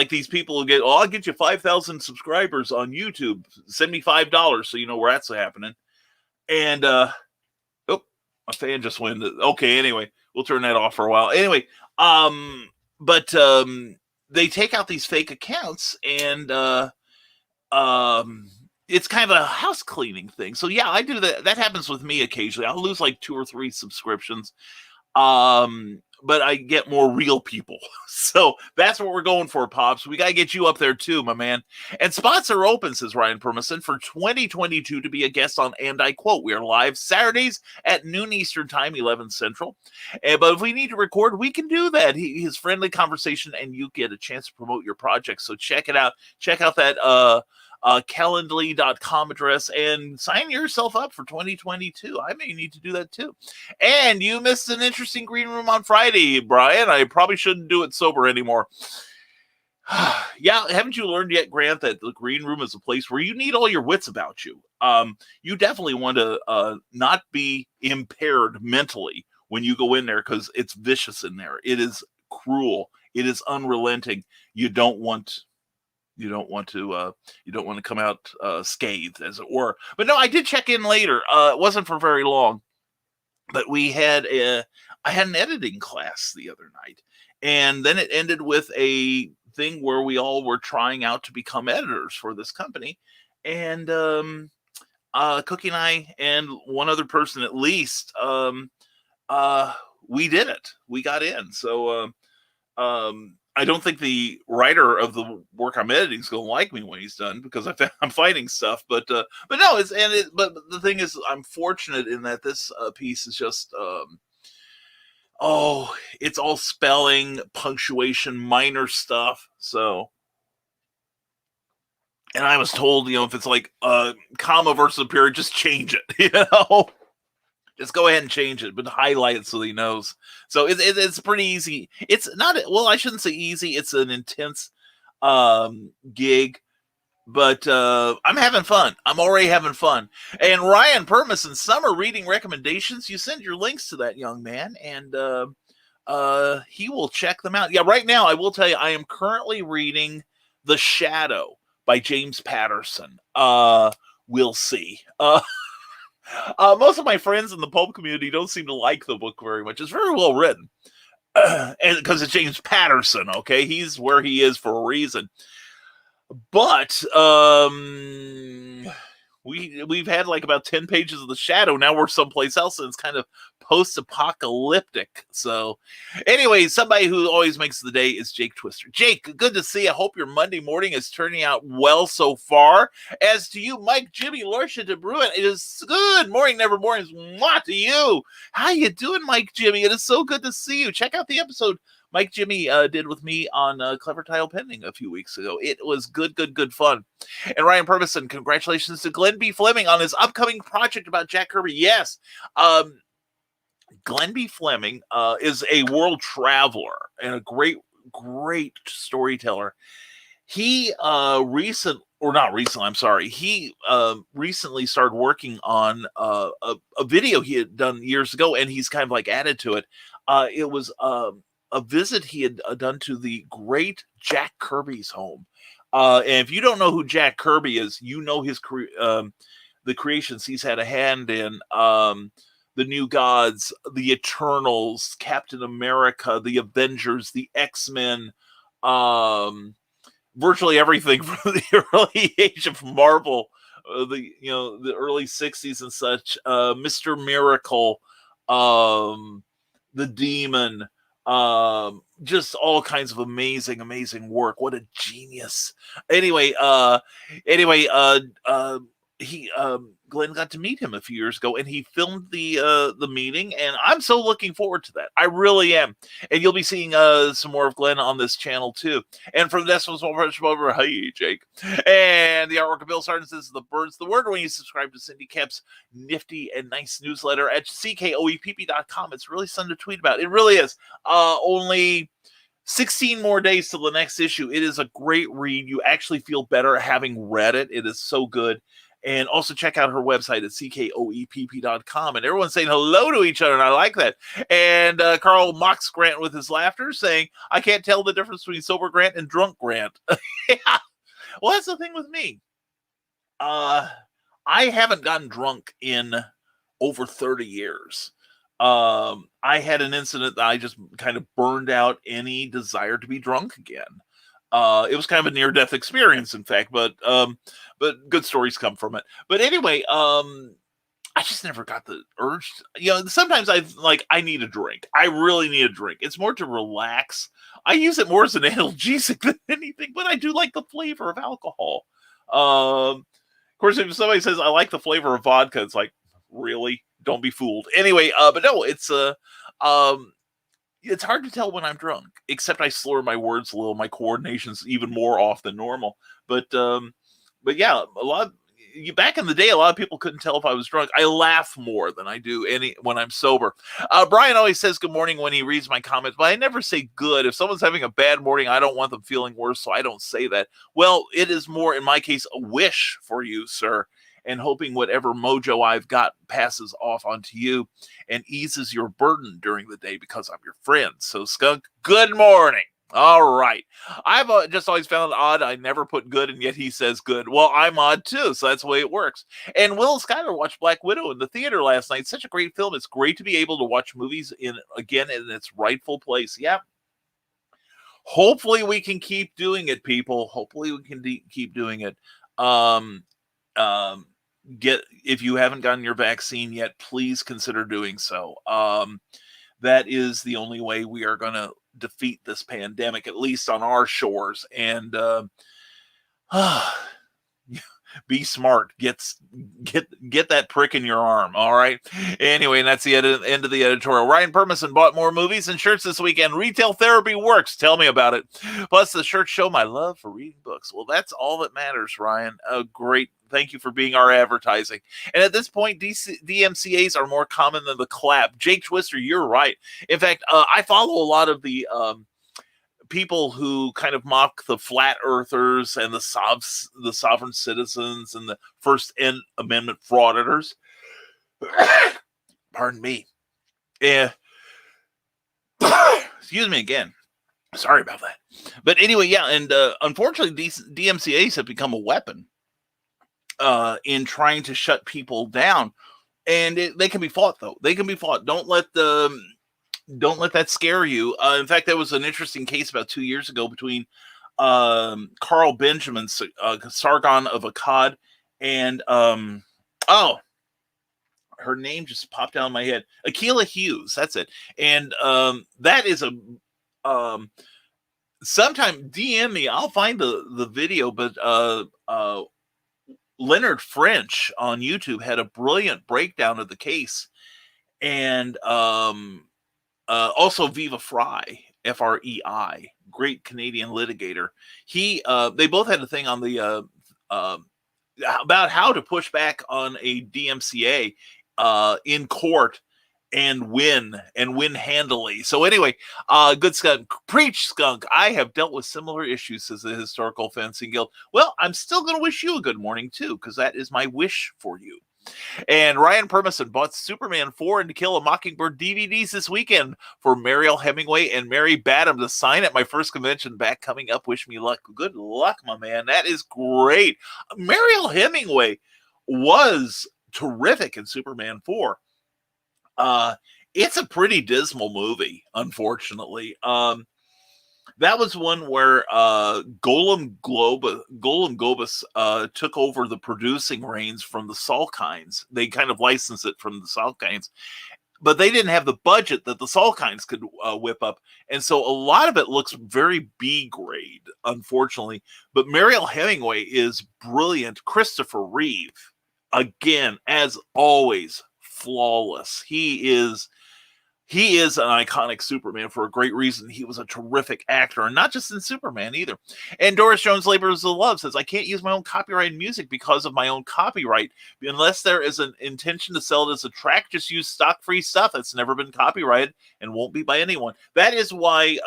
These people will get, I'll get you 5,000 subscribers on YouTube. Send me $5 so you know where that's happening. And, my fan just went. Okay, anyway, we'll turn that off for a while. Anyway, they take out these fake accounts and, it's kind of a house cleaning thing. So yeah, I do that. That happens with me occasionally. I'll lose like 2 or 3 subscriptions. But I get more real people. So that's what we're going for, Pops. We got to get you up there too, my man. And spots are open, says Ryan Permison, for 2022 to be a guest on, and I quote, we are live Saturdays at noon Eastern time, 11 Central. But if we need to record, we can do that. His friendly conversation, and you get a chance to promote your project. So check it out. Check out that calendly.com address and sign yourself up for 2022. I may need to do that too. And you missed an interesting green room on Friday, Brian. I probably shouldn't do it sober anymore. Yeah, haven't you learned yet, Grant, that the green room is a place where you need all your wits about you? You definitely want to not be impaired mentally when you go in there, because it's vicious in there. It is cruel. It is unrelenting. You don't want to come out scathed, as it were. But no, I did check in later. It wasn't for very long, but I had an editing class the other night, and then it ended with a thing where we all were trying out to become editors for this company, and Cookie and I and one other person at least, we did it. We got in. So I don't think the writer of the work I'm editing is going to like me when he's done, because I'm finding stuff. But no, but the thing is, I'm fortunate in that this piece is just it's all spelling, punctuation, minor stuff. So, and I was told, if it's like a comma versus a period, just change it. Just go ahead and change it, but highlight it so he knows. So it's pretty easy. It's not, well, I shouldn't say easy. It's an intense gig, but I'm having fun. I'm already having fun. And Ryan Permison, summer reading recommendations. You send your links to that young man, and he will check them out. Yeah, right now, I will tell you, I am currently reading The Shadow by James Patterson. We'll see. Most of my friends in the pulp community don't seem to like the book very much. It's very well written, and because it's James Patterson, okay, he's where he is for a reason. But we've had like about 10 pages of The Shadow. Now we're someplace else, and it's kind of post-apocalyptic. So anyway, somebody who always makes the day is Jake Twister. Jake, good to see you. I hope your Monday morning is turning out well so far. As to you, Mike, Jimmy, Lorsha DeBruin, it is good morning, Nevermorians. Mwah to you. How you doing, Mike, Jimmy? It is so good to see you. Check out the episode Mike Jimmy did with me on Clever Tile Pending a few weeks ago. It was good fun. And Ryan Purvison, congratulations to Glenn B. Fleming on his upcoming project about Jack Kirby. Yes, Glenn B. Fleming is a world traveler and a great storyteller. He recently started working on a video he had done years ago, and he's kind of like added to it. It was a visit he had done to the great Jack Kirby's home. And if you don't know who Jack Kirby is, you know his the creations he's had a hand in. The New Gods, the Eternals, Captain America, the Avengers, the X-Men, virtually everything from the early age of Marvel, the early 60s and such, Mr. Miracle, the Demon, just all kinds of amazing work. What a genius. Glenn got to meet him a few years ago, and he filmed the meeting, and I'm so looking forward to that. I really am. And you'll be seeing some more of Glenn on this channel too. And for the Decimals over, hey Jake. And the artwork of Bill Sargent says the birds the word when you subscribe to Cindy Kemp's nifty and nice newsletter at ckoepp.com. It's really something to tweet about. It really is. Only 16 more days till the next issue. It is a great read. You actually feel better having read it. It is so good. And also check out her website at ckoepp.com. And everyone's saying hello to each other, and I like that. And Carl mocks Grant with his laughter, saying, I can't tell the difference between sober Grant and drunk Grant. Yeah. Well, that's the thing with me. I haven't gotten drunk in over 30 years. I had an incident that I just kind of burned out any desire to be drunk again. It was kind of a near-death experience, in fact, but good stories come from it. But anyway, I just never got the urge. Sometimes I need a drink. I really need a drink. It's more to relax. I use it more as an analgesic than anything, but I do like the flavor of alcohol. Of course, if somebody says I like the flavor of vodka, it's like, really? Don't be fooled. Anyway, but no, it's hard to tell when I'm drunk, except I slur my words a little. My coordination's even more off than normal. But yeah, back in the day, a lot of people couldn't tell if I was drunk. I laugh more than I do when I'm sober. Brian always says good morning when he reads my comments, but I never say good. If someone's having a bad morning, I don't want them feeling worse, so I don't say that. Well, it is more, in my case, a wish for you, sir, and hoping whatever mojo I've got passes off onto you and eases your burden during the day because I'm your friend. So, Skunk, good morning. All right. I've just always found it odd. I never put good, and yet he says good. Well, I'm odd too, so that's the way it works. And Will Schuyler watched Black Widow in the theater last night. Such a great film. It's great to be able to watch movies again in its rightful place. Yeah. Hopefully we can keep doing it, people. Hopefully we can keep doing it. If you haven't gotten your vaccine yet, please consider doing so. That is the only way we are going to defeat this pandemic, at least on our shores. And be smart. Get that prick in your arm. All right. Anyway, and that's the end of the editorial. Ryan Permison bought more movies and shirts this weekend. Retail therapy works. Tell me about it. Plus, the shirts show my love for reading books. Well, that's all that matters, Ryan. Great. Thank you for being our advertising. And at this point, DMCAs are more common than the clap. Jake Twister, you're right. In fact, I follow a lot of the people who kind of mock the flat earthers and the sovereign citizens and the First Amendment frauditors. Pardon me. Yeah. Excuse me again. Sorry about that. But anyway, yeah, and unfortunately, these DMCAs have become a weapon in trying to shut people down. And they can be fought, though. They can be fought. Don't let that scare you. In fact, there was an interesting case about 2 years ago between Carl Benjamin, Sargon of Akkad, and her name just popped down in my head. Akilah Hughes, that's it. And that is sometime DM me. I'll find the video, but Leonard French on YouTube had a brilliant breakdown of the case. And also Viva Frei, Frei, great Canadian litigator. They both had a thing on the about how to push back on a DMCA in court and win handily. So anyway, good Skunk. Preach, Skunk. I have dealt with similar issues as the Historical Fencing Guild. Well, I'm still going to wish you a good morning too, because that is my wish for you. And Ryan Permison bought Superman 4 and To Kill a Mockingbird DVDs this weekend for Mariel Hemingway and Mary Badham to sign at my first convention back coming up. Wish me luck. Good luck, my man. That is great. Mariel Hemingway was terrific in Superman 4. It's a pretty dismal movie, unfortunately. That was one where Golem Globus took over the producing reins from the Salkinds. They kind of licensed it from the Salkinds, but they didn't have the budget that the Salkinds could whip up. And so a lot of it looks very B grade, unfortunately. But Mariel Hemingway is brilliant. Christopher Reeve, again, as always, flawless. He is an iconic Superman for a great reason. He was a terrific actor, and not just in Superman either. And Doris Jones Labors of Love says, I can't use my own copyrighted music because of my own copyright. Unless there is an intention to sell it as a track, just use stock-free stuff that's never been copyrighted and won't be by anyone. That is why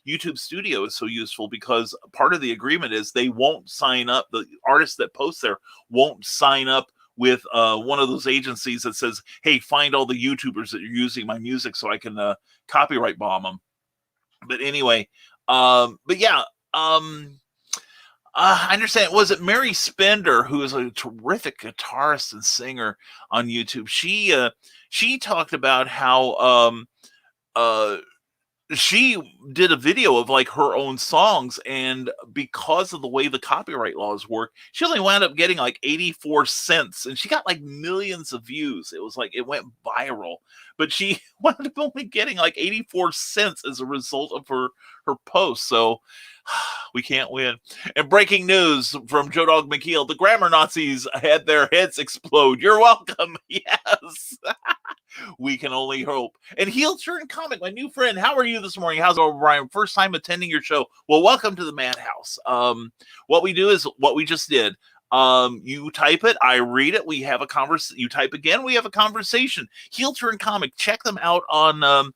YouTube Studio is so useful, because part of the agreement is they won't sign up, the artists that post there won't sign up with one of those agencies that says, hey, find all the YouTubers that are using my music so I can copyright bomb them. But anyway, I understand. Was it Mary Spender, who is a terrific guitarist and singer on YouTube? She talked about how she did a video of like her own songs, and because of the way the copyright laws work, she only wound up getting like 84 cents, and she got like millions of views. It was like it went viral, but she wound up only getting like 84 cents as a result of her post. So we can't win. And breaking news from Joe Dog McKeel: the grammar Nazis had their heads explode. You're welcome. Yes. We can only hope. And Heel Turn Comic, my new friend, how are you this morning? How's it going, Brian? First time attending your show. Well, welcome to the Madhouse. What we do is what we just did. You type it, I read it, we have a conversation. You type again, we have a conversation. Heel Turn Comic, check them out on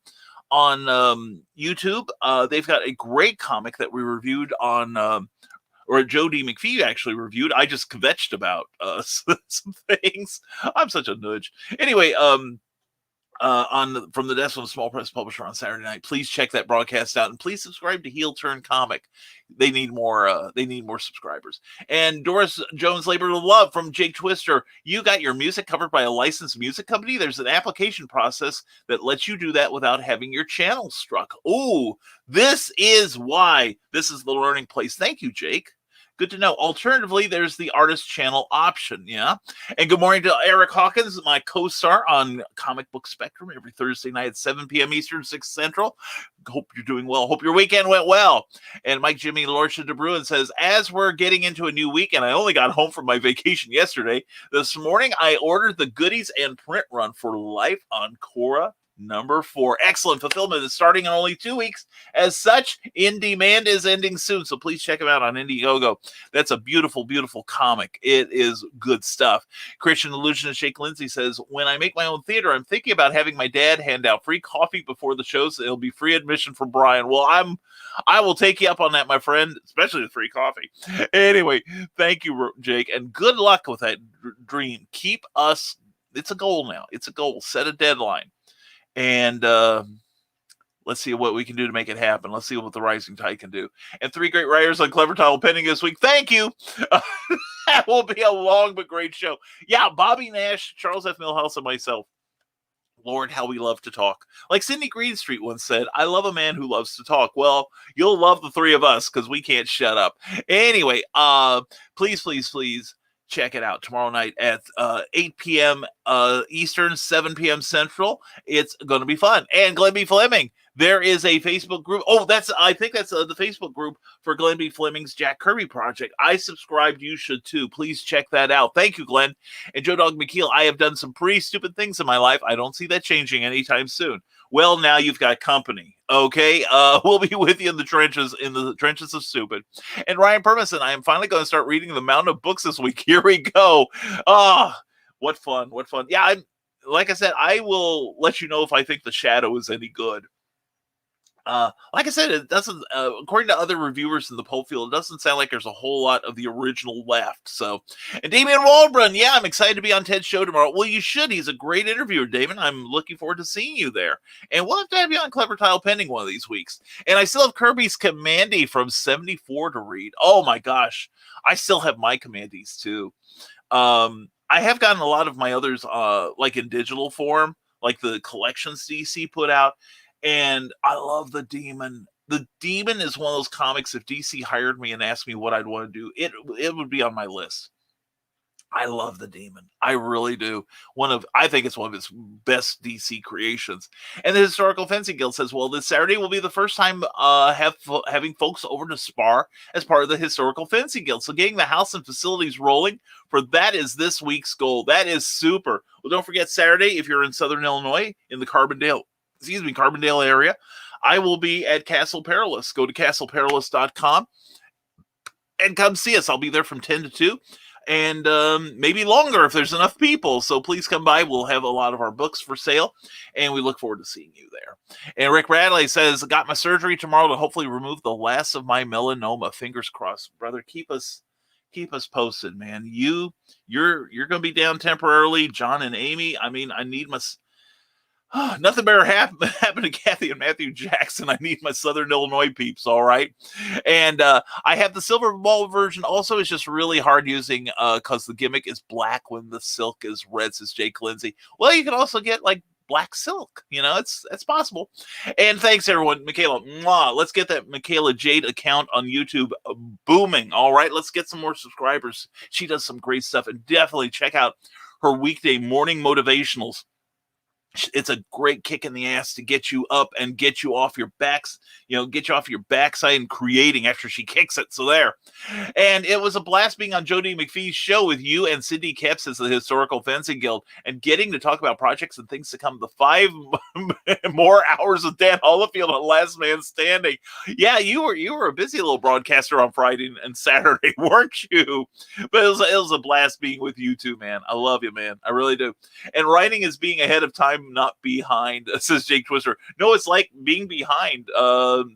YouTube. They've got a great comic that we reviewed on or Joe D. McPhee actually reviewed. I just kvetched about some things. I'm such a nudge. Anyway, from the desk of a small press publisher on Saturday night. Please check that broadcast out, and please subscribe to Heel Turn Comic. They need more. They need more subscribers. And Doris Jones, Labor of Love from Jake Twister. You got your music covered by a licensed music company. There's an application process that lets you do that without having your channel struck. Ooh, this is why this is the learning place. Thank you, Jake. Good to know. Alternatively, there's the artist channel option. Yeah. And good morning to Eric Hawkins, my co-star on Comic Book Spectrum every Thursday night at 7 p.m. Eastern, 6 Central. Hope you're doing well. Hope your weekend went well. And Mike Jimmy Lorcia de Bruin says, as we're getting into a new week, and I only got home from my vacation yesterday, this morning I ordered the goodies and print run for Life on Korra #4. Excellent. Fulfillment is starting in only 2 weeks. As such, In Demand is ending soon, so please check them out on Indiegogo. That's a beautiful, beautiful comic. It is good stuff. Christian Illusionist Jake Lindsay says, when I make my own theater, I'm thinking about having my dad hand out free coffee before the show, so it'll be free admission for Brian. Well, I will take you up on that, my friend, especially the free coffee. Anyway, thank you, Jake, and good luck with that dream. Keep us, it's a goal now. It's a goal. Set a deadline. And let's see what we can do to make it happen. Let's see what the Rising Tide can do. And 3 great writers on Clever Title pending this week. Thank you. That will be a long but great show. Yeah, Bobby Nash, Charles F. Milhouse, and myself. Lord, how we love to talk. Like Sidney Greenstreet once said, I love a man who loves to talk. Well, you'll love the 3 of us because we can't shut up. Anyway, please, please, please check it out tomorrow night at 8 p.m. Eastern, 7 p.m. Central. It's going to be fun. And Glenn B. Fleming, there is a Facebook group. Oh, I think that's the Facebook group for Glenn B. Fleming's Jack Kirby project. I subscribed. You should too. Please check that out. Thank you, Glenn. And Joe Dog McKeel, I have done some pretty stupid things in my life. I don't see that changing anytime soon. Well, now you've got company. Okay, we'll be with you in the trenches of stupid. And Ryan Permison, I am finally going to start reading the mountain of books this week. Here we go. What fun. Yeah, like I said, I will let you know if I think The Shadow is any good. Like I said, it doesn't, according to other reviewers in the poll field, it doesn't sound like there's a whole lot of the original left. So, and Damian Waldron, yeah, I'm excited to be on Ted's show tomorrow. Well, you should. He's a great interviewer, Damon. I'm looking forward to seeing you there. And we'll have to have you on Clever Tile pending one of these weeks. And I still have Kirby's Commandy from 74 to read. Oh my gosh. I still have my Commandees too. I have gotten a lot of my others, like in digital form, like the collections DC put out. And I love The Demon. The Demon is one of those comics, if DC hired me and asked me what I'd want to do, it would be on my list. I love The Demon. I really do. I think it's one of his best DC creations. And the Historical Fencing Guild says, well, this Saturday will be the first time having folks over to spar as part of the Historical Fencing Guild. So getting the house and facilities rolling for that is this week's goal. That is super. Well, don't forget Saturday, if you're in Southern Illinois, in the Carbondale area, I will be at Castle Perilous. Go to castleperilous.com and come see us. I'll be there from 10 to 2 and maybe longer if there's enough people. So please come by. We'll have a lot of our books for sale and we look forward to seeing you there. And Rick Radley says, got my surgery tomorrow to hopefully remove the last of my melanoma. Fingers crossed, brother. Keep us posted, man. You're going to be down temporarily. John and Amy, I mean, I need my... nothing better happened to Kathy and Matthew Jackson. I need my Southern Illinois peeps, all right? And I have the silver ball version also. It's just really hard using because the gimmick is black when the silk is red, says Jake Lindsay. Well, you can also get like black silk. It's possible. And thanks, everyone. Michaela, mwah. Let's get that Michaela Jade account on YouTube booming. All right, let's get some more subscribers. She does some great stuff, and definitely check out her weekday morning motivationals. It's a great kick in the ass to get you up and get you off your backs, get you off your backside and creating after she kicks it. So there. And it was a blast being on Jody McPhee's show with you and Cindy Kepps as the Historical Fencing Guild and getting to talk about projects and things to come. The 5 more hours of Dan Holofield on Last Man Standing. Yeah, you were a busy little broadcaster on Friday and Saturday, weren't you? But it was a blast being with you too, man. I love you, man. I really do. And writing is being ahead of time, not behind, says Jake Twister. No, it's like being behind,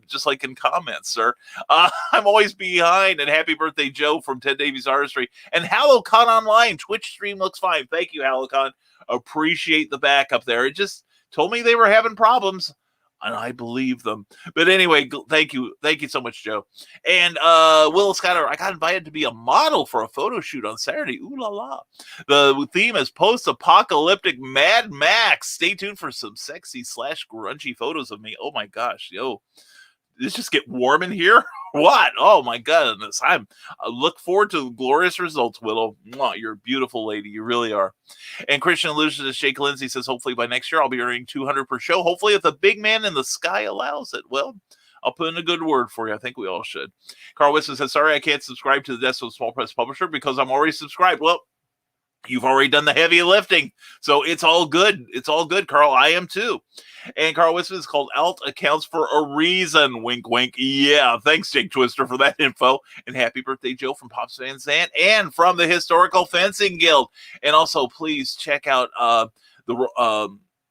just like in comments, sir. I'm always behind. And happy birthday, Joe, from Ted Davies Artistry. And HalloCon Online, Twitch stream looks fine. Thank you, HalloCon. Appreciate the backup there. It just told me they were having problems, and I believe them. But anyway, thank you so much, Joe. And Will Scott, I got invited to be a model for a photo shoot on Saturday. Ooh la la. The theme is post-apocalyptic Mad Max. Stay tuned for some sexy / grungy photos of me. Oh my gosh, yo. This just get warm in here? What? Oh my goodness. I look forward to glorious results, Willow. Mwah, you're a beautiful lady. You really are. And Christian allusion to Shake Lindsay says, hopefully by next year I'll be earning $200 per show. Hopefully if the big man in the sky allows it. Well, I'll put in a good word for you. I think we all should. Carl Wilson says, sorry, I can't subscribe to the Desk of Small Press Publisher because I'm already subscribed. Well, you've already done the heavy lifting. So it's all good. It's all good, Carl. I am too. And Carl Wisman is called Alt Accounts for a Reason. Wink, wink. Yeah. Thanks, Jake Twister, for that info. And happy birthday, Joe, from Pops Van Zandt and from the Historical Fencing Guild. And also, please check out from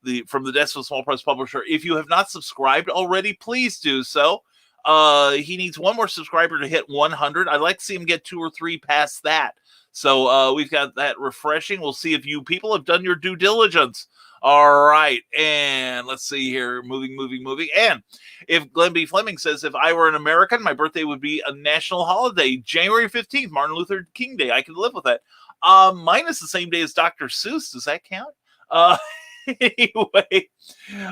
the Desk of Small Press Publisher. If you have not subscribed already, please do so. He needs one more subscriber to hit 100. I'd like to see him get 2 or 3 past that. So we've got that refreshing. We'll see if you people have done your due diligence. All right. And let's see here. Moving. And if Glenn B. Fleming says, if I were an American, my birthday would be a national holiday. January 15th, Martin Luther King Day. I can live with that. Mine is the same day as Dr. Seuss. Does that count? Anyway,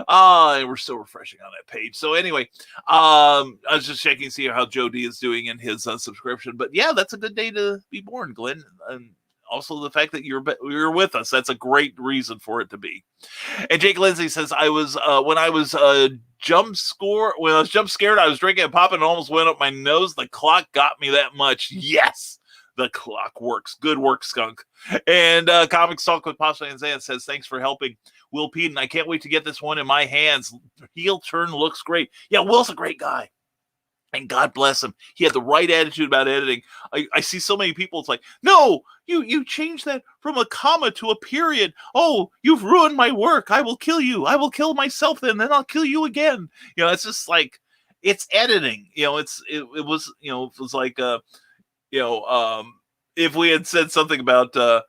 we're still refreshing on that page. So anyway, I was just checking to see how Joe D is doing in his subscription. But yeah, that's a good day to be born, Glenn. And also the fact that you're with us. That's a great reason for it to be. And Jake Lindsay says, when I was jump scared, I was drinking and popping and almost went up my nose. The clock got me that much. Yes. The clock works. Good work, Skunk. And Comics Talk with Pops Van Zandt says, thanks for helping Will Peden. I can't wait to get this one in my hands. Heel turn looks great. Yeah, Will's a great guy. And God bless him. He had the right attitude about editing. I see so many people. It's like, no, you changed that from a comma to a period. Oh, you've ruined my work. I will kill you. I will kill myself then I'll kill you again. It's just like, it's editing. It was like, if we had said something about, that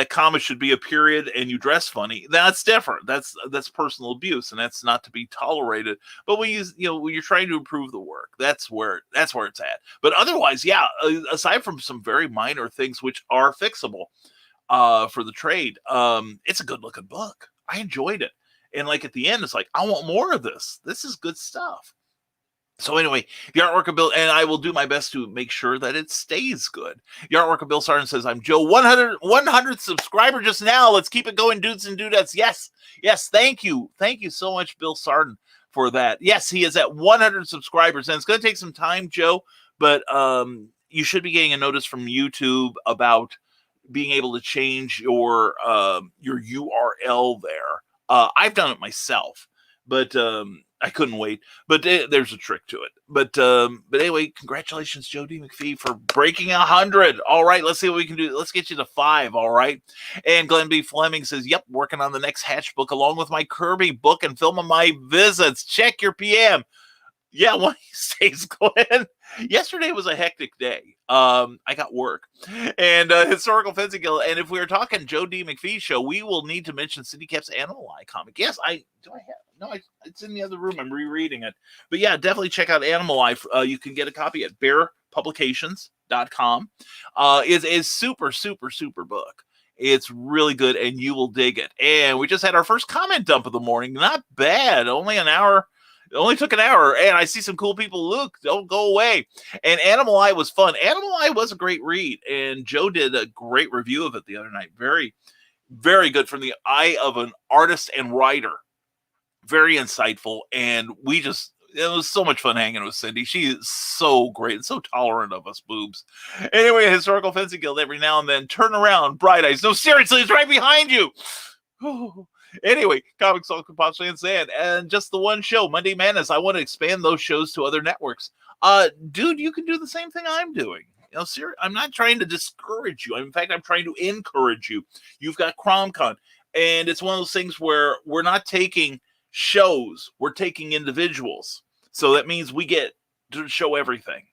comma should be a period and you dress funny, that's different. That's personal abuse and that's not to be tolerated. But when you're trying to improve the work, that's where it's at. But otherwise, yeah, aside from some very minor things which are fixable, for the trade, it's a good looking book. I enjoyed it. And like at the end, it's like, I want more of this. This is good stuff. So anyway, the artwork of Bill, and I will do my best to make sure that it stays good. The artwork of Bill Sargent says, I'm Joe, 100 subscriber just now. Let's keep it going, dudes and dudettes. Yes. Thank you. Thank you so much, Bill Sargent, for that. Yes, he is at 100 subscribers, and it's going to take some time, Joe, but you should be getting a notice from YouTube about being able to change your URL there. I've done it myself, but I couldn't wait, but there's a trick to it. But anyway, congratulations, Joe D. McPhee, for breaking 100. All right, let's see what we can do. Let's get you to 5. All right. And Glenn B. Fleming says, yep, working on the next Hatch book along with my Kirby book and filming my visits. Check your PM. Yeah, one of these days, Glenn. Yesterday was a hectic day. I got work and Historical Fencing Guild. And if we were talking Joe D. McPhee show, we will need to mention Cindy Kep's Animal Eye comic. Yes, it's in the other room. I'm rereading it. But yeah, definitely check out Animal Eye. You can get a copy at bearpublications.com. It's a super, super, super book. It's really good, and you will dig it. And we just had our first comment dump of the morning. Not bad. Only an hour. It only took an hour, and I see some cool people. Luke, don't go away. And Animal Eye was fun. Animal Eye was a great read, and Joe did a great review of it the other night. Very, very good from the eye of an artist and writer. Very insightful, and it was so much fun hanging with Cindy. She is so great and so tolerant of us boobs. Anyway, Historical Fencing Guild every now and then. Turn around, bright eyes. No, seriously, it's right behind you. Anyway, Comics All Compostly and Sand, and just the one show, Monday Madness. I want to expand those shows to other networks. Dude, you can do the same thing I'm doing. I'm not trying to discourage you. In fact, I'm trying to encourage you. You've got CromCon, and it's one of those things where we're not taking shows, we're taking individuals. So that means we get to show everything.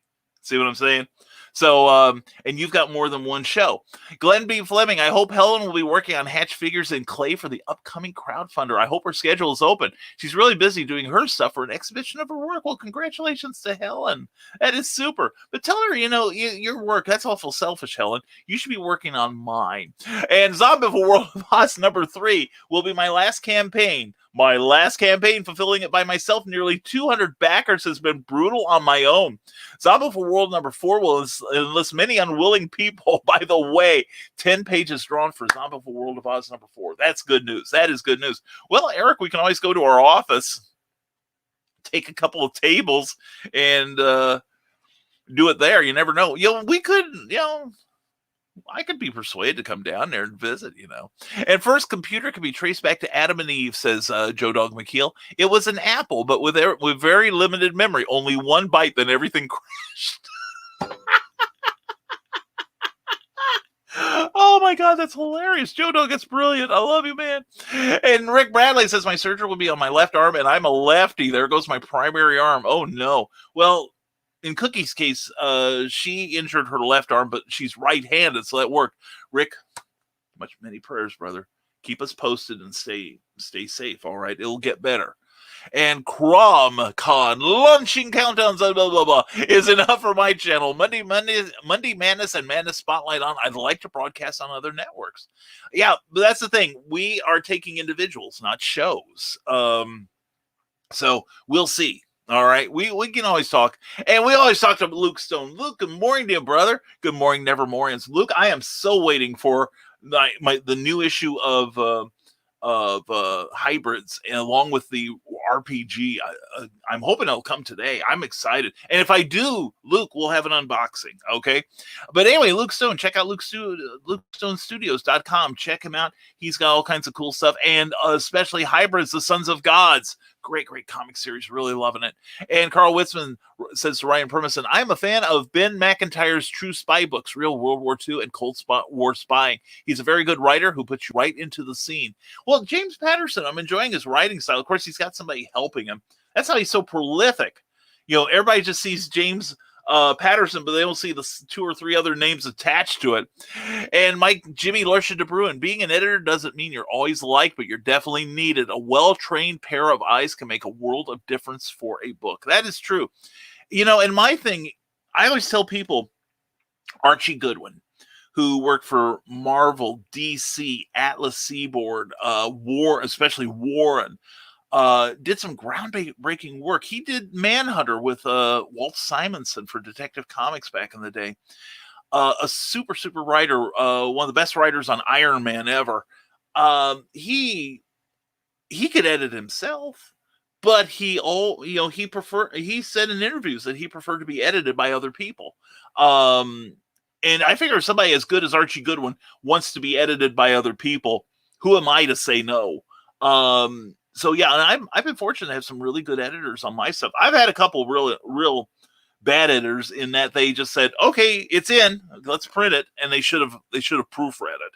See what I'm saying? So, and you've got more than one show. Glenn B. Fleming, I hope Helen will be working on Hatch figures in clay for the upcoming crowdfunder. I hope her schedule is open. She's really busy doing her stuff for an exhibition of her work. Well, congratulations to Helen. That is super. But tell her, your work, that's awful selfish, Helen. You should be working on mine. And Zombie World of Oz number 3 will be my last campaign. Fulfilling it by myself. Nearly 200 backers has been brutal on my own. Zombie World number 4 will enlist many unwilling people. By the way, 10 pages drawn for Zombie World of Oz number 4. That's good news. That is good news. Well, Eric, we can always go to our office, take a couple of tables, and do it there. You never know. We could, I could be persuaded to come down there and visit, And first computer can be traced back to Adam and Eve, says Joe Dog McKeel. It was an Apple, but with very limited memory. Only one byte, then everything crashed. Oh my God, that's hilarious. Joe Dog, it's brilliant. I love you, man. And Rick Bradley says my surgery will be on my left arm, and I'm a lefty. There goes my primary arm. Oh no. Well, in Cookie's case, she injured her left arm, but she's right-handed, so that worked. Rick, many prayers, brother. Keep us posted and stay safe, all right? It'll get better. And CromCon, launching countdowns, blah, blah, blah, is enough for my channel. Monday Madness and Madness Spotlight on. I'd like to broadcast on other networks. Yeah, but that's the thing. We are taking individuals, not shows. So we'll see. All right, we can always talk, and we always talk to Luke Stone. Luke, good morning to you, brother. Good morning, Nevermorians. Luke, I am so waiting for the new issue of Hybrids, and along with the RPG. I'm hoping it'll come today. I'm excited, and if I do, Luke, we'll have an unboxing. Okay, but anyway, Luke Stone, check out LukeStoneStudios.com. Check him out. He's got all kinds of cool stuff, and especially Hybrids, the Sons of Gods. Great comic series. Really loving it. And Carl Witzman says to Ryan Permison, I am a fan of Ben McIntyre's true spy books, Real World War II and Cold War Spying. He's a very good writer who puts you right into the scene. Well, James Patterson, I'm enjoying his writing style. Of course, he's got somebody helping him. That's how he's so prolific. Everybody just sees James Patterson, but they don't see the 2 or 3 other names attached to it. And Jimmy Larsha de Bruin, being an editor doesn't mean you're always liked, but you're definitely needed. A well-trained pair of eyes can make a world of difference for a book. That is true. And my thing, I always tell people, Archie Goodwin, who worked for Marvel, DC, Atlas Seaboard, especially Warren, did some groundbreaking work. He did Manhunter with Walt Simonson for Detective Comics back in the day. A super writer, one of the best writers on Iron Man ever. He could edit himself, but he said in interviews that he preferred to be edited by other people. And I figure if somebody as good as Archie Goodwin wants to be edited by other people, who am I to say no? So yeah, and I've been fortunate to have some really good editors on my stuff. I've had a couple real bad editors in that they just said, "Okay, it's in, let's print it," and they should have proofread it,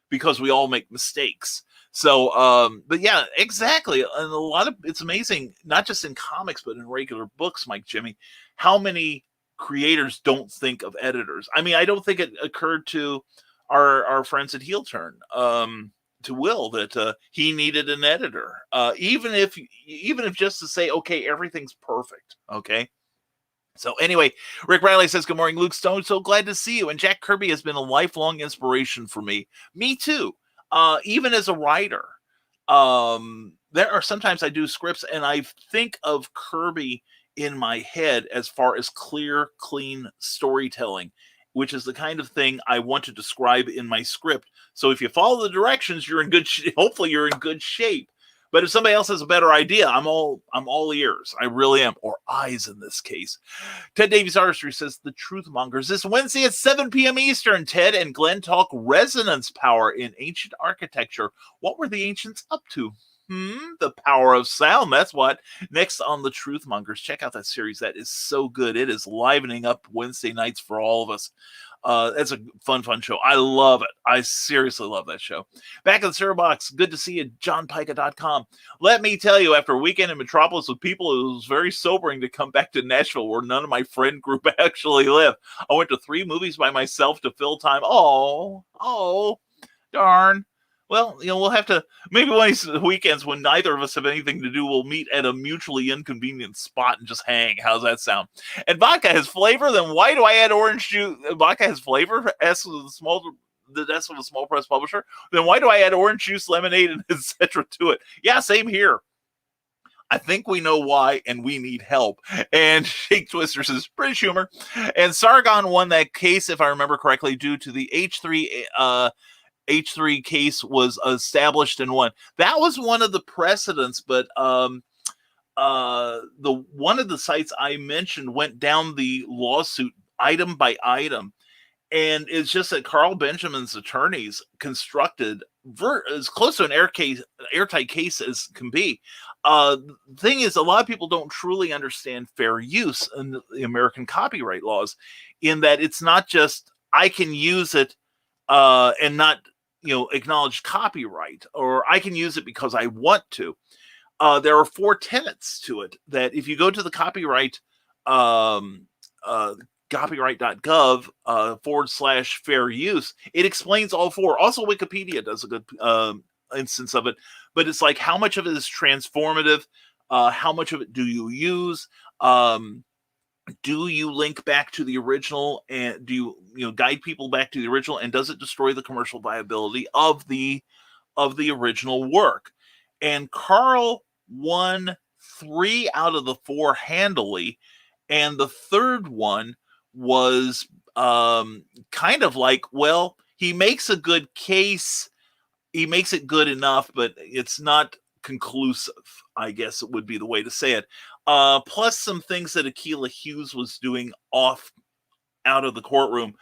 because we all make mistakes. So, but yeah, exactly. And it's amazing, not just in comics but in regular books, Mike Jimmy, how many creators don't think of editors. I mean, I don't think it occurred to our friends at Heel Turn. To Will that he needed an editor, even if just to say, okay, everything's perfect. Okay, So anyway, Rick Riley says, good morning, Luke Stone. So glad to see you. And Jack Kirby has been a lifelong inspiration for me. Me too. Even as a writer, there are sometimes I do scripts and I think of Kirby in my head as far as clear, clean storytelling, which is the kind of thing I want to describe in my script. So if you follow the directions, you're in good hopefully you're in good shape. But if somebody else has a better idea, I'm all ears. I really am, or eyes in this case. Ted Davies Artistry says, the Truth Mongers this Wednesday at 7 p.m. Eastern. Ted and Glenn talk resonance power in ancient architecture. What were the ancients up to? The power of sound. That's what. Next on the Truth Mongers. Check out that series. That is so good. It is livening up Wednesday nights for all of us. That's a fun show. I love it. I seriously love that show. Back in the cereal box. Good to see you, johnpica.com. Let me tell you, after a weekend in Metropolis with people, it was very sobering to come back to Nashville where none of my friend group actually live. I went to 3 movies by myself to fill time. Oh, darn. Well, we'll have to, maybe one of these weekends when neither of us have anything to do, we'll meet at a mutually inconvenient spot and just hang. How's that sound? And vodka has flavor, then why do I add orange juice? Vodka has flavor, S with a small press publisher. Then why do I add orange juice, lemonade, and etc. to it? Yeah, same here. I think we know why, and we need help. And Shake Twister says, British humor. And Sargon won that case, if I remember correctly, due to the H3 case was established and won. That was one of the precedents, but one of the sites I mentioned went down the lawsuit item by item, and it's just that Carl Benjamin's attorneys constructed as close to an airtight case as can be. The thing is, a lot of people don't truly understand fair use in the American copyright laws, in that it's not just I can use it and not acknowledge copyright, or I can use it because I want to. There are 4 tenets to it that if you go to the copyright, copyright.gov / fair use, it explains all 4. Also, Wikipedia does a good instance of it, but it's like, how much of it is transformative? How much of it do you use? Do you link back to the original, and do you guide people back to the original, and does it destroy the commercial viability of the original work? And Carl won 3 out of the 4 handily, and the third one was kind of like, well, he makes a good case, he makes it good enough, but it's not conclusive, I guess it would be the way to say it. Plus some things that Akilah Hughes was doing out of the courtroom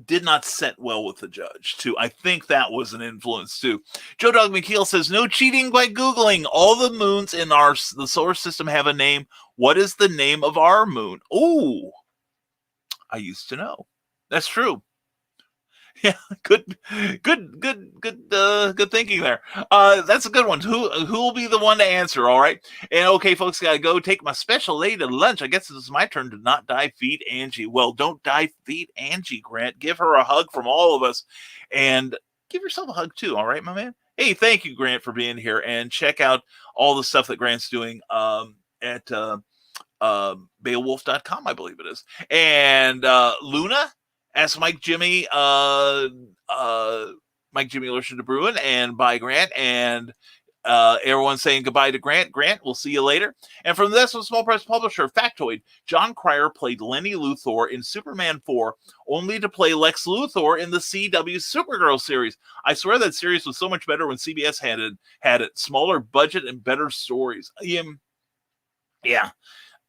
did not set well with the judge too. I think that was an influence too. Joe Dog McKeel says, no cheating by Googling. All the moons in the solar system have a name. What is the name of our moon? Oh, I used to know. That's true. Yeah, good thinking there. That's a good one. Who will be the one to answer? All right. And okay, folks, gotta go take my special lady to lunch. I guess it's my turn to not die feed Angie. Well, don't die feed Angie, Grant. Give her a hug from all of us, and give yourself a hug too. All right, my man. Hey, thank you, Grant, for being here. And check out all the stuff that Grant's doing at Beowulf.com, I believe it is. And Luna. Ask Mike Jimmy Lershon de Bruin, and bye, Grant. And everyone saying goodbye to Grant. Grant, we'll see you later. And from this one, small press publisher, factoid, John Cryer played Lenny Luthor in Superman 4, only to play Lex Luthor in the CW Supergirl series. I swear that series was so much better when CBS had it. Smaller budget and better stories. Yeah.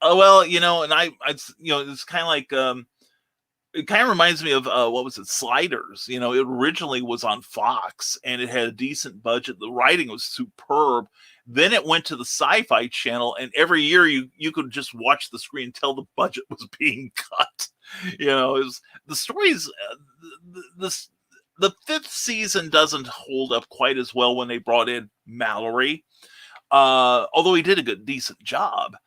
Well, and it's kind of like... it kind of reminds me of what was it, Sliders. It originally was on Fox, and it had a decent budget. The writing was superb. Then it went to the Sci-Fi Channel, and every year you could just watch the screen and tell the budget was being cut. It was the stories. The 5th season doesn't hold up quite as well when they brought in Mallory, although he did a decent job.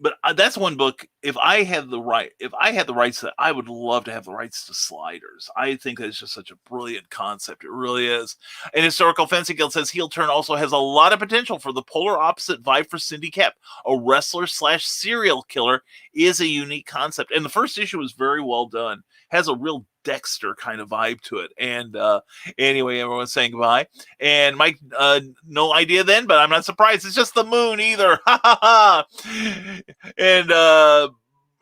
but that's one book. If I had the rights, that I would love to have the rights to Sliders. I think that's just such a brilliant concept. It really is. And Historical Fencing Guild says Heel Turn also has a lot of potential for the polar opposite vibe for Cindy Kep. A wrestler / serial killer is a unique concept. And the first issue was very well done. Has a real Dexter kind of vibe to it. And anyway, everyone's saying goodbye. And Mike, no idea then, but I'm not surprised. It's just the moon either. And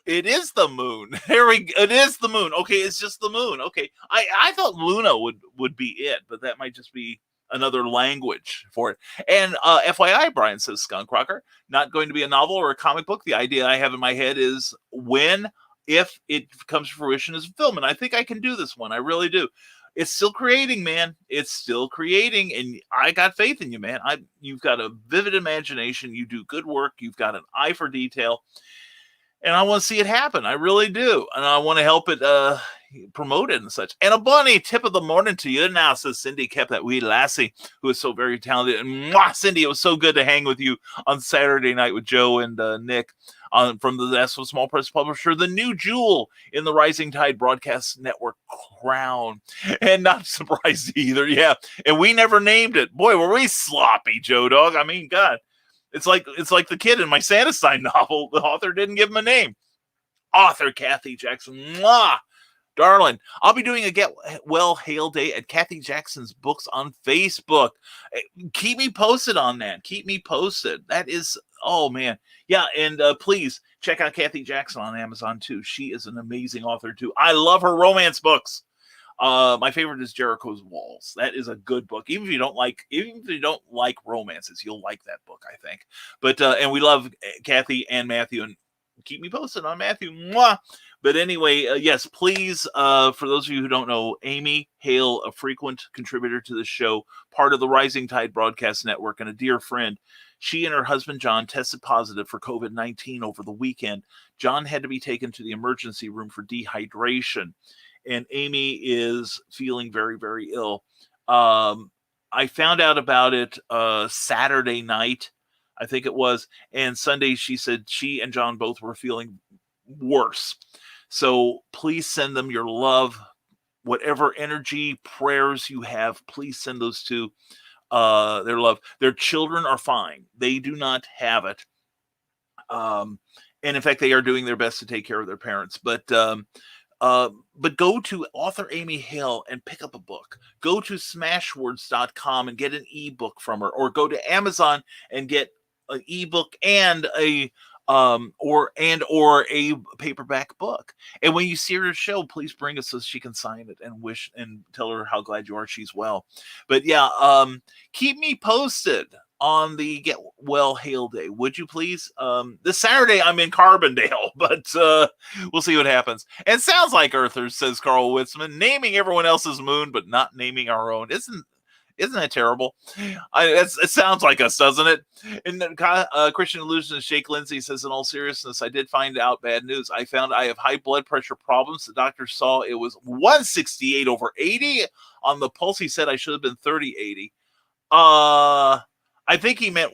it is the moon. It is the moon. Okay, it's just the moon. Okay, I thought Luna would be it, but that might just be another language for it. And FYI, Brian says Skunk Rocker, not going to be a novel or a comic book. The idea I have in my head is if it comes to fruition as a film, and I think I can do this one. I really do. It's still creating, man. It's still creating, and I got faith in you, man. You've got a vivid imagination. You do good work. You've got an eye for detail, and I want to see it happen. I really do, and I want to help it promote it and such. And a bunny tip of the morning to you now, says Cindy Kep, that wee lassie who is so very talented. And mwah, Cindy, it was so good to hang with you on Saturday night with Joe and Nick. From the National Small Press Publisher, the new jewel in the Rising Tide Broadcast Network crown. And not surprised either, yeah. And we never named it. Boy, were we sloppy, Joe Dog. I mean, God. It's like the kid in my Santa Sign novel. The author didn't give him a name. Author Kathy Jackson. Mwah! Darling, I'll be doing a Get Well Hail Day at Kathy Jackson's Books on Facebook. Keep me posted on that. Keep me posted. That is, oh man. Yeah, and please check out Kathy Jackson on Amazon too. She is an amazing author too. I love her romance books. My favorite is Jericho's Walls. That is a good book. Even if you don't like romances, you'll like that book, I think. But and we love Kathy and Matthew, and keep me posted on Matthew. Mwah! But anyway, yes, please, for those of you who don't know, Amy Hale, a frequent contributor to the show, part of the Rising Tide Broadcast Network, and a dear friend, she and her husband, John, tested positive for COVID-19 over the weekend. John had to be taken to the emergency room for dehydration, and Amy is feeling very, very ill. I found out about it Saturday night, I think it was, and Sunday she said she and John both were feeling worse. So please send them your love, whatever energy, prayers you have, please send those to their love. Their children are fine. They do not have it. And in fact, they are doing their best to take care of their parents. But go to author Amy Hale and pick up a book. Go to smashwords.com and get an ebook from her, or go to Amazon and get an ebook and a or a paperback book. And when you see her show, please bring us so she can sign it and wish and tell her how glad you are she's well. But yeah, keep me posted on the Get Well Hail Day, would you please? This Saturday I'm in Carbondale, but we'll see what happens. And sounds like Earthers, says Carl Witzman, naming everyone else's moon but not naming our own. Isn't that terrible? It sounds like us, doesn't it? And Christian Illusionist Jake Lindsay says, in all seriousness, I did find out bad news. I found I have high blood pressure problems. The doctor saw it was 168/80 on the pulse. He said I should have been 30/80. I think he meant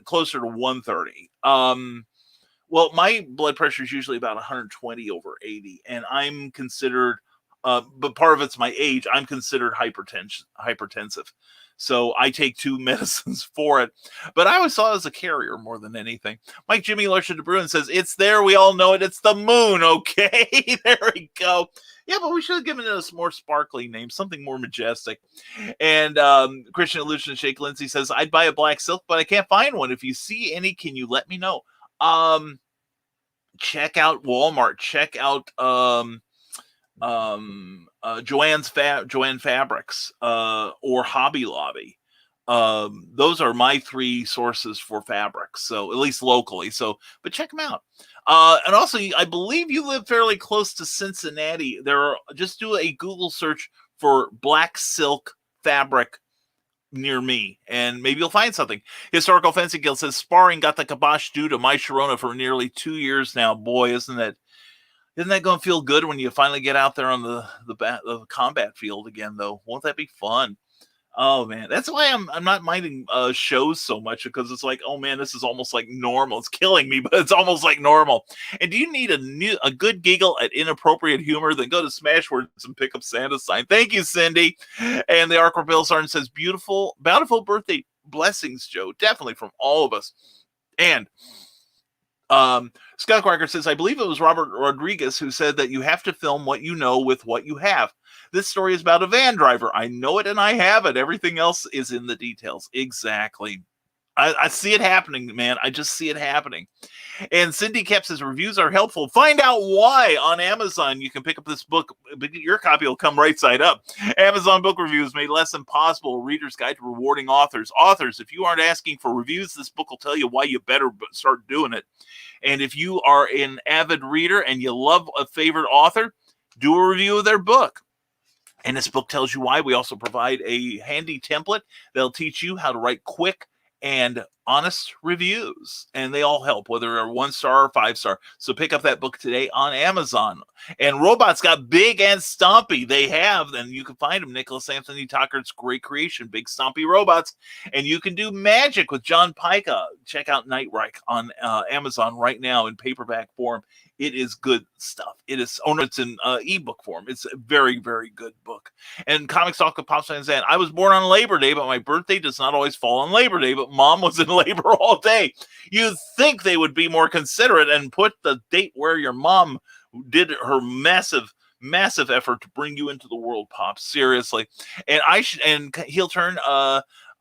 closer to 130. Well, my blood pressure is usually about 120/80, and I'm considered, but part of it's my age, I'm considered hypertensive. So I take 2 medicines for it. But I always saw it as a carrier more than anything. Mike Jimmy Larcher de Bruin says, it's there. We all know it. It's the moon. Okay, there we go. Yeah, but we should have given it a more sparkly name, something more majestic. And Christian Illusion Shake Lindsay says, I'd buy a black silk, but I can't find one. If you see any, can you let me know? Check out Walmart. Check out Joanne Fabrics or Hobby Lobby. Those are my 3 sources for fabrics, so at least locally. So, but check them out. And also, I believe you live fairly close to Cincinnati. Just do a Google search for black silk fabric near me, and maybe you'll find something. Historical Fencing Guild says, sparring got the kibosh due to my Sharona for nearly 2 years now. Boy, isn't that going to feel good when you finally get out there on the combat field again, though? Won't that be fun? Oh man, that's why I'm not minding shows so much, because it's like, oh man, this is almost like normal. It's killing me, but it's almost like normal. And do you need a good giggle at inappropriate humor? Then go to Smashwords and pick up Santa's sign. Thank you, Cindy. And the Arkle Bill Sergeant says, beautiful, bountiful birthday blessings, Joe. Definitely from all of us. And Scott Quacker says, I believe it was Robert Rodriguez who said that you have to film what you know with what you have. This story is about a van driver. I know it and I have it. Everything else is in the details. Exactly. I see it happening, man. I just see it happening. And Cindy Kep says, reviews are helpful. Find out why on Amazon. You can pick up this book. Your copy will come right side up. Amazon book reviews made less impossible. A reader's guide to rewarding authors. Authors, if you aren't asking for reviews, this book will tell you why you better start doing it. And if you are an avid reader and you love a favorite author, do a review of their book. And this book tells you why. We also provide a handy template that'll teach you how to write quick and honest reviews, and they all help, whether they're 1-star or 5-star. So pick up that book today on Amazon. And Robots got big and stompy. They have, and you can find them. Nicholas Anthony Tucker's great creation, Big Stompy Robots. And you can do magic with John Pica. Check out Nightreich on Amazon right now in paperback form. It is good stuff. It is, it's in ebook form. It's a very, very good book. And Comics Talk of Pop Science said, I was born on Labor Day, but my birthday does not always fall on Labor Day, but Mom was in labor all day. You'd think they would be more considerate and put the date where your mom did her massive effort to bring you into the world, Pop. Seriously. And and Heel Turn,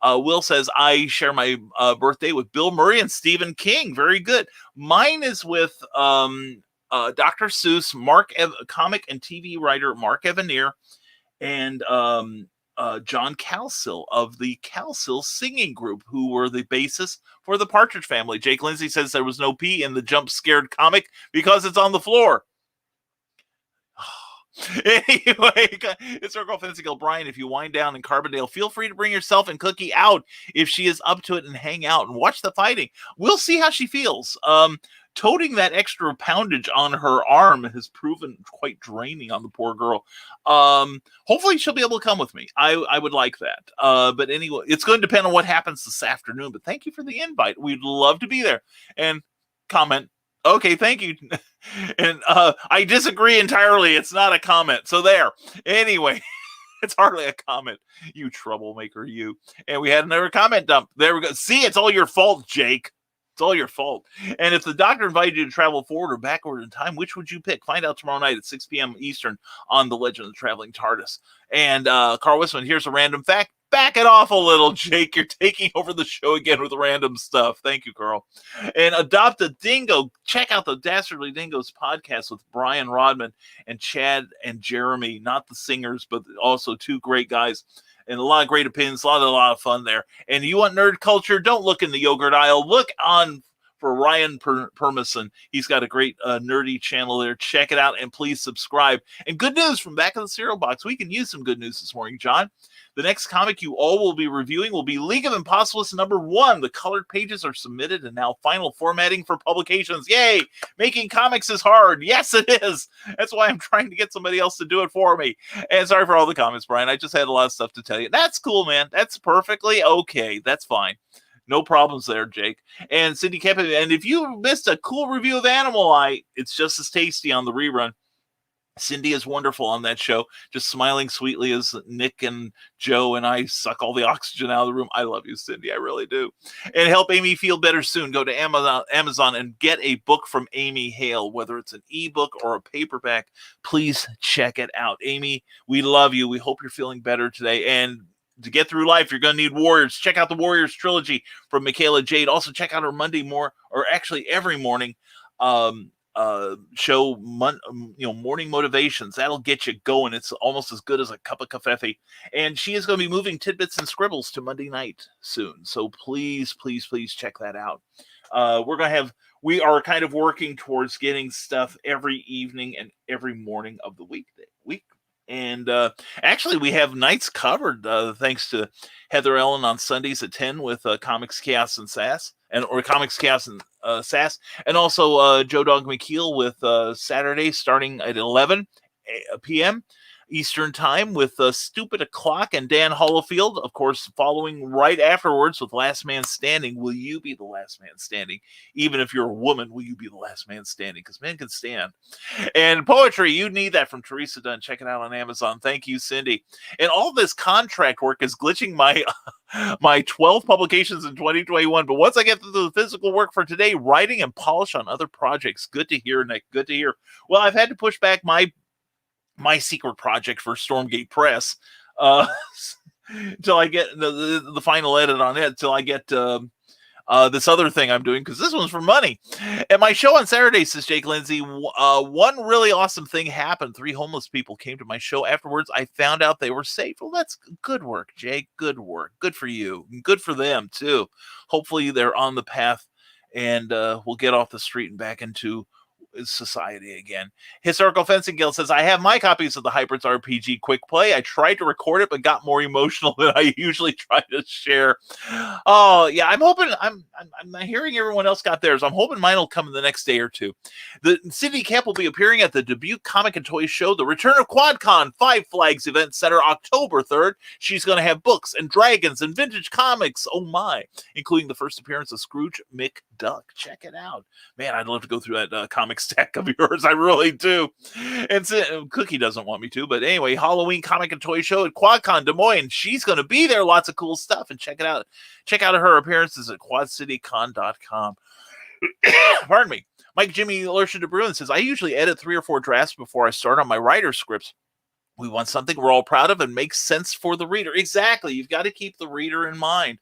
Will says, I share my birthday with Bill Murray and Stephen King. Very good. Mine is with Dr. Seuss, comic and TV writer Mark Evanier, and John Calsill of the Calsill Singing Group, who were the basis for the Partridge Family. Jake Lindsay says there was no pee in the Jump Scared comic because it's on the floor. Anyway, it's our girl Fancy Girl Brian. If you wind down in Carbondale, feel free to bring yourself and Cookie out if she is up to it, and hang out and watch the fighting. We'll see how she feels. Toting that extra poundage on her arm has proven quite draining on the poor girl. Hopefully she'll be able to come with me. I would like that. But anyway, it's going to depend on what happens this afternoon. But thank you for the invite. We'd love to be there. And comment. Okay, thank you. And I disagree entirely. It's not a comment. So there. Anyway, it's hardly a comment. You troublemaker, you. And we had another comment dump. There we go. See, it's all your fault, Jake. It's all your fault. And if the doctor invited you to travel forward or backward in time, which would you pick? Find out tomorrow night at 6 p.m. Eastern on The Legend of the Traveling TARDIS. And Carl Wisman, here's a random fact. Back it off a little, Jake. You're taking over the show again with random stuff. Thank you, Carl. And Adopt a Dingo. Check out the Dastardly Dingoes podcast with Brian Rodman and Chad and Jeremy. Not the singers, but also two great guys. And a lot of great opinions, a lot of fun there. And you want nerd culture? Don't look in the yogurt aisle. Look on for Ryan Permison. He's got a great nerdy channel there. Check it out, and please subscribe. And good news from back of the cereal box. We can use some good news this morning, John. The next comic you all will be reviewing will be League of Impossibilists #1. The colored pages are submitted and now final formatting for publications. Yay! Making comics is hard. Yes, it is. That's why I'm trying to get somebody else to do it for me. And sorry for all the comments, Brian. I just had a lot of stuff to tell you. That's cool, man. That's perfectly okay. That's fine. No problems there, Jake. And Cindy Kemp. And if you missed a cool review of Animal Eye, it's just as tasty on the rerun. Cindy is wonderful on that show, just smiling sweetly as Nick and Joe and I suck all the oxygen out of the room. I love you, Cindy. I really do. And help Amy feel better soon. Go to Amazon and get a book from Amy Hale, whether it's an ebook or a paperback. Please check it out. Amy, we love you. We hope you're feeling better today. And to get through life, you're going to need Warriors. Check out the Warriors trilogy from Michaela Jade. Also, check out her every morning show, morning motivations. That'll get you going. It's almost as good as a cup of coffee. And she is going to be moving Tidbits and Scribbles to Monday night soon. So please check that out. We are kind of working towards getting stuff every evening and every morning of the week. And actually, we have nights covered thanks to Heather Ellen on Sundays at 10 with Comics Chaos and Sass, or Comics Chaos and Sass, and also Joe Dog McKeel with Saturday starting at 11 p.m. Eastern Time with Stupid O'Clock and Dan Hollifield. Of course, following right afterwards with Last Man Standing. Will you be the last man standing? Even if you're a woman, will you be the last man standing? Because men can stand. And poetry, you need that, from Teresa Dunn. Check it out on Amazon. Thank you, Cindy. And all this contract work is glitching my my 12 publications in 2021. But once I get to the physical work for today, writing and polish on other projects. Good to hear, Nick. Good to hear. Well, I've had to push back my secret project for Stormgate Press until I get the final edit on it, until I get this other thing I'm doing, because this one's for money. And my show on Saturday, says Jake Lindsay, one really awesome thing happened. 3 homeless people came to my show afterwards. I found out they were safe. Well, that's good work, Jake. Good work. Good for you. Good for them, too. Hopefully they're on the path and we'll get off the street and back into society again. Historical Fencing Guild says, I have my copies of the Hybrids RPG Quick Play. I tried to record it, but got more emotional than I usually try to share. Oh, yeah, I'm hoping, I'm hearing everyone else got theirs. I'm hoping mine will come in the next day or two. The Cindy Camp will be appearing at the Dubuque Comic and Toy Show, the Return of QuadCon, 5 Flags Event Center, October 3rd. She's going to have books and dragons and vintage comics, oh my, including the first appearance of Scrooge McDuck. Check it out. Man, I'd love to go through that comic stack of yours. I really do. And so, Cookie doesn't want me to, but anyway, Halloween Comic and Toy Show at QuadCon Des Moines. She's going to be there. Lots of cool stuff, and check it out. Check out her appearances at quadcitycon.com. Pardon me. Mike Jimmy Lursha de Bruin says, I usually edit 3 or 4 drafts before I start on my writer scripts. We want something we're all proud of and makes sense for the reader. Exactly. You've got to keep the reader in mind.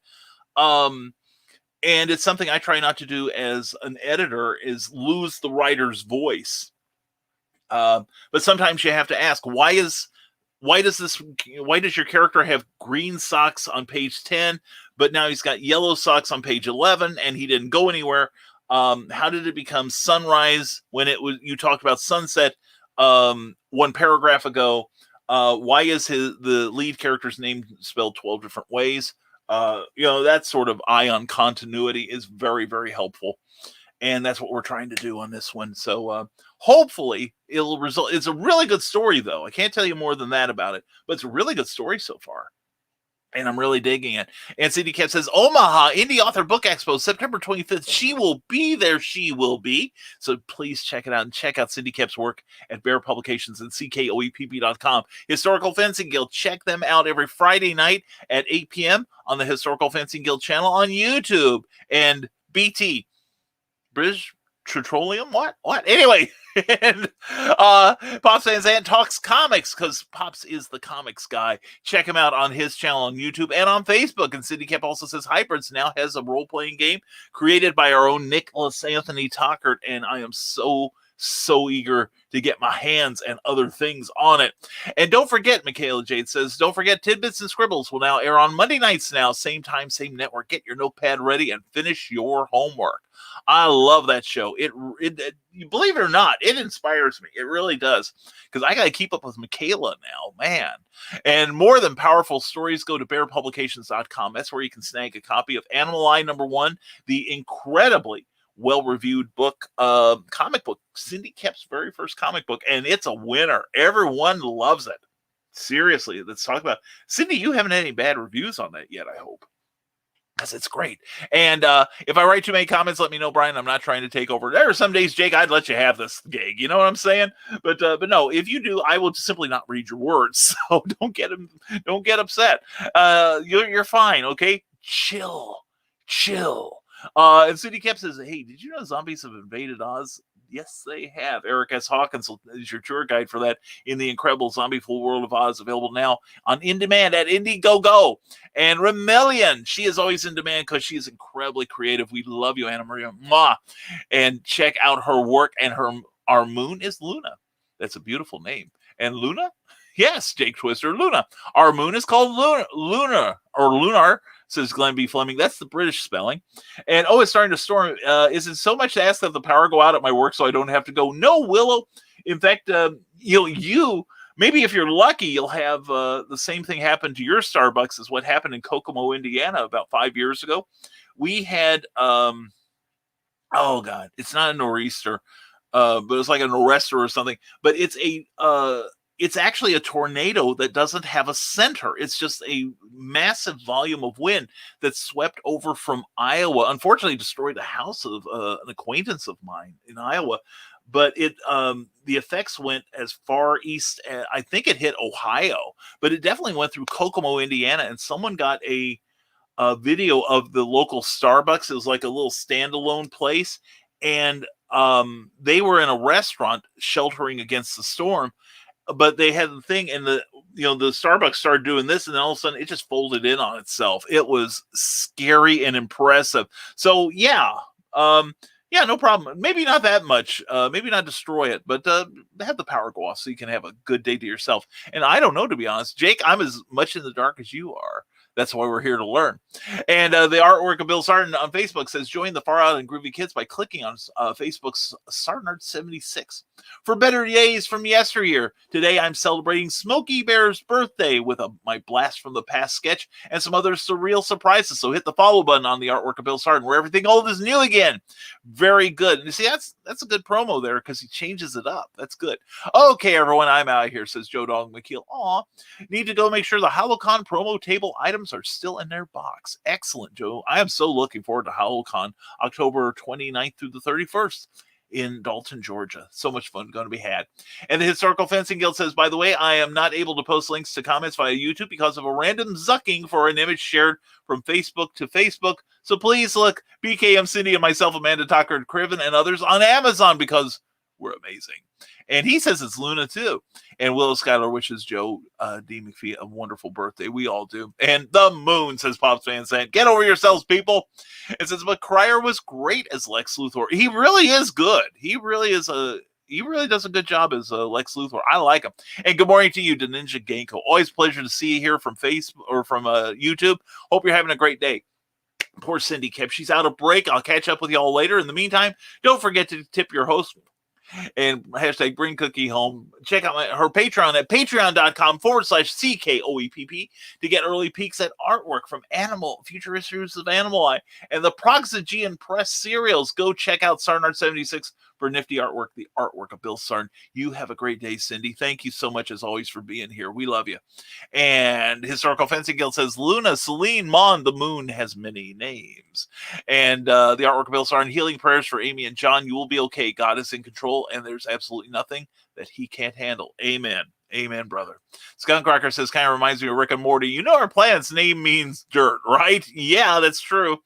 And it's something I try not to do as an editor, is lose the writer's voice. But sometimes you have to ask, why does your character have green socks on page 10, but now he's got yellow socks on page 11 and he didn't go anywhere? How did it become sunrise when you talked about sunset one paragraph ago? Why is the lead character's name spelled 12 different ways? That sort of eye on continuity is very, very helpful. And that's what we're trying to do on this one. So hopefully it'll result. It's a really good story, though. I can't tell you more than that about it, but it's a really good story so far. And I'm really digging it. And CD Cat says, Omaha Indie Author Book Expo, September 25th. She will be there. She will be. So please check it out, and check out Cindy Kep's work at Bear Publications and CKOEPP.com. Historical Fencing Guild. Check them out every Friday night at 8 p.m. on the Historical Fencing Guild channel on YouTube. And BT, British Petroleum? What? Anyway, and Pops Van Zandt talks comics, because Pops is the comics guy. Check him out on his channel on YouTube and on Facebook. And Cindy Kemp also says Hybrids now has a role-playing game created by our own Nicholas Anthony Tockert, and I am so eager to get my hands and other things on it. And don't forget, Michaela Jade says, don't forget Tidbits and Scribbles will now air on Monday nights now, same time, same network. Get your notepad ready and finish your homework. I love that show. It you believe it or not, it inspires me. It really does, because I got to keep up with Michaela now, man. And more than powerful stories, go to bearpublications.com. That's where you can snag a copy of Animal Eye #1, the incredibly well-reviewed book, comic book, Cindy Kep's very first comic book, and it's a winner. Everyone loves it. Seriously, let's talk about Cindy. You haven't had any bad reviews on that yet, I hope, because it's great. And if I write too many comments, let me know, Brian. I'm not trying to take over. There are some days, Jake, I'd let you have this gig. You know what I'm saying? But no, if you do, I will simply not read your words. So don't get upset. You're fine. Okay, chill. And Cindy Kemp says, hey, did you know zombies have invaded Oz? Yes, they have. Eric S. Hawkins is your tour guide for that in the incredible zombie-full world of Oz, available now on In Demand at Indiegogo. And Remelian, she is always in demand because she is incredibly creative. We love you, Anna Maria. Mwah. And check out her work. And our moon is Luna. That's a beautiful name. And Luna? Yes, Jake Twister, Luna. Our moon is called Lunar, says Glenn B. Fleming. That's the British spelling. And it's starting to storm. Is it so much to ask that the power go out at my work so I don't have to go? No, Willow. In fact, you maybe if you're lucky, you'll have the same thing happen to your Starbucks as what happened in Kokomo, Indiana, about 5 years ago. We had it's not a nor'easter, but it's like a nor'ester or something. But it's it's actually a tornado that doesn't have a center. It's just a massive volume of wind that swept over from Iowa. Unfortunately, destroyed the house of an acquaintance of mine in Iowa. But the effects went as far east. I think it hit Ohio, but it definitely went through Kokomo, Indiana. And someone got a video of the local Starbucks. It was like a little standalone place, and they were in a restaurant sheltering against the storm. But they had the thing, and the Starbucks started doing this, and then all of a sudden it just folded in on itself. It was scary and impressive. So yeah, no problem. Maybe not that much. Maybe not destroy it, but have the power go off so you can have a good day to yourself. And I don't know, to be honest, Jake. I'm as much in the dark as you are. That's why we're here to learn. And the artwork of Bill Sartin on Facebook says, join the Far Out and Groovy Kids by clicking on Facebook's Sartinart76. For better days from yesteryear, today I'm celebrating Smokey Bear's birthday with my Blast from the Past sketch and some other surreal surprises. So hit the follow button on the artwork of Bill Sartin, where everything old is new again. Very good. And you see, that's a good promo there because he changes it up. That's good. Okay, everyone, I'm out of here, says Joe Dog McKeel. Aw, need to go make sure the HoloCon promo table items are still in their box. Excellent, Joe. I am so looking forward to HoloCon, October 29th through the 31st in Dalton, Georgia. So much fun going to be had. And the Historical Fencing Guild says, by the way, I am not able to post links to comments via YouTube because of a random zucking for an image shared from Facebook to Facebook. So please look BKM Cindy and myself, Amanda Tucker, Criven, and others on Amazon because we're amazing. And he says it's Luna too. And Willow Schuyler wishes Joe D. McPhee a wonderful birthday. We all do. And the moon, says Pops Van Sant. Get over yourselves, people. It says, but Cryer was great as Lex Luthor. He really is good. He really does a good job as Lex Luthor. I like him. And good morning to you, the Ninja Genko. Always a pleasure to see you here from Facebook or from YouTube. Hope you're having a great day. Poor Cindy Kip. She's out of break. I'll catch up with y'all later. In the meantime, don't forget to tip your host and hashtag bring cookie home. Check out her Patreon at patreon.com/CKOEPP to get early peeks at artwork from future issues of Animal Eye and the Proxygean Press serials. Go check out Sarnart76 for nifty artwork, the artwork of Bill Sarn. You have a great day, Cindy. Thank you so much, as always, for being here. We love you. And Historical Fencing Guild says, Luna, Celine, Mon, the moon has many names. And the artwork of Bill Sarn, healing prayers for Amy and John. You will be okay. God is in control, and there's absolutely nothing that he can't handle. Amen. Amen, brother. Skunkcracker says, kind of reminds me of Rick and Morty. You know our planet's name means dirt, right? Yeah, that's true.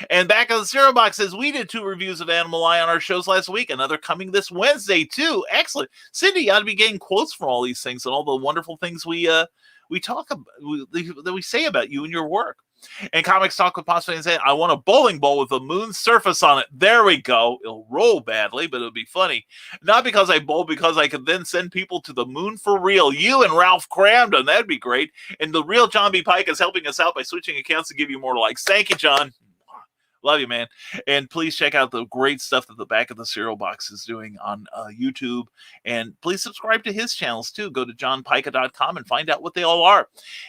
And Back of the Cereal Box says, we did 2 reviews of Animal Eye on our shows last week. Another coming this Wednesday, too. Excellent. Cindy, you ought to be getting quotes from all these things and all the wonderful things we talk about, that we say about you and your work. And Comics Talk with Pops Van Sant, I want a bowling ball with a moon surface on it. There we go. It'll roll badly, but it'll be funny. Not because I bowl, because I could then send people to the moon for real. You and Ralph Cramden, that'd be great. And the real John B. Pike is helping us out by switching accounts to give you more likes. Thank you, John. Love you, man. And please check out the great stuff that the Back of the Cereal Box is doing on YouTube. And please subscribe to his channels, too. Go to johnpica.com and find out what they all are.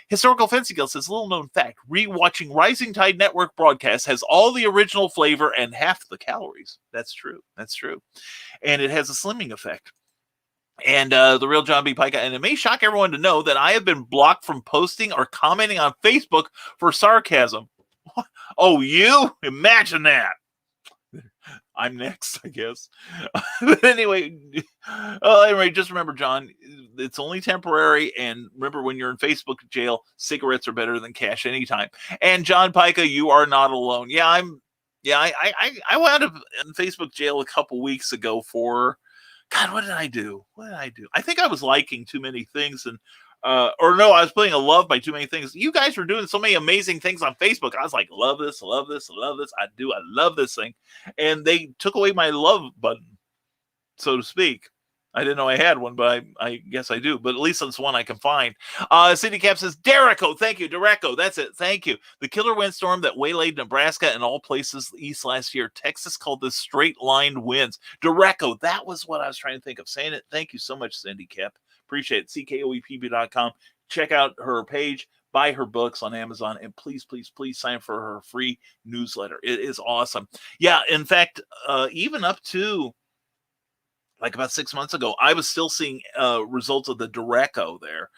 Historical Fencing Guild says, little known fact, rewatching Rising Tide Network broadcasts has all the original flavor and half the calories. That's true. That's true. And it has a slimming effect. And the real John B. Pica, and it may shock everyone to know that I have been blocked from posting or commenting on Facebook for sarcasm. Oh, you? Imagine that. I'm next, I guess. But anyway, just remember, John, it's only temporary. And remember, when you're in Facebook jail, cigarettes are better than cash anytime. And John Pica, you are not alone. I wound up in Facebook jail a couple weeks ago for, God, what did I do? I think I was liking too many things, and I was putting a love by too many things. You guys were doing so many amazing things on Facebook. I was like, love this. I love this thing. And they took away my love button, so to speak. I didn't know I had one, but I guess I do. But at least it's one I can find. Cindy Cap says, Derico. Thank you, Derico. That's it. Thank you. The killer windstorm that waylaid Nebraska and all places east last year. Texas called this straight-line winds. Derico. That was what I was trying to think of saying it. Thank you so much, Cindy Cap. Appreciate it. CKOEPB.com. Check out her page. Buy her books on Amazon. And please, please, please sign up for her free newsletter. It is awesome. Yeah, in fact, even up to like about 6 months ago, I was still seeing results of the Dureco there.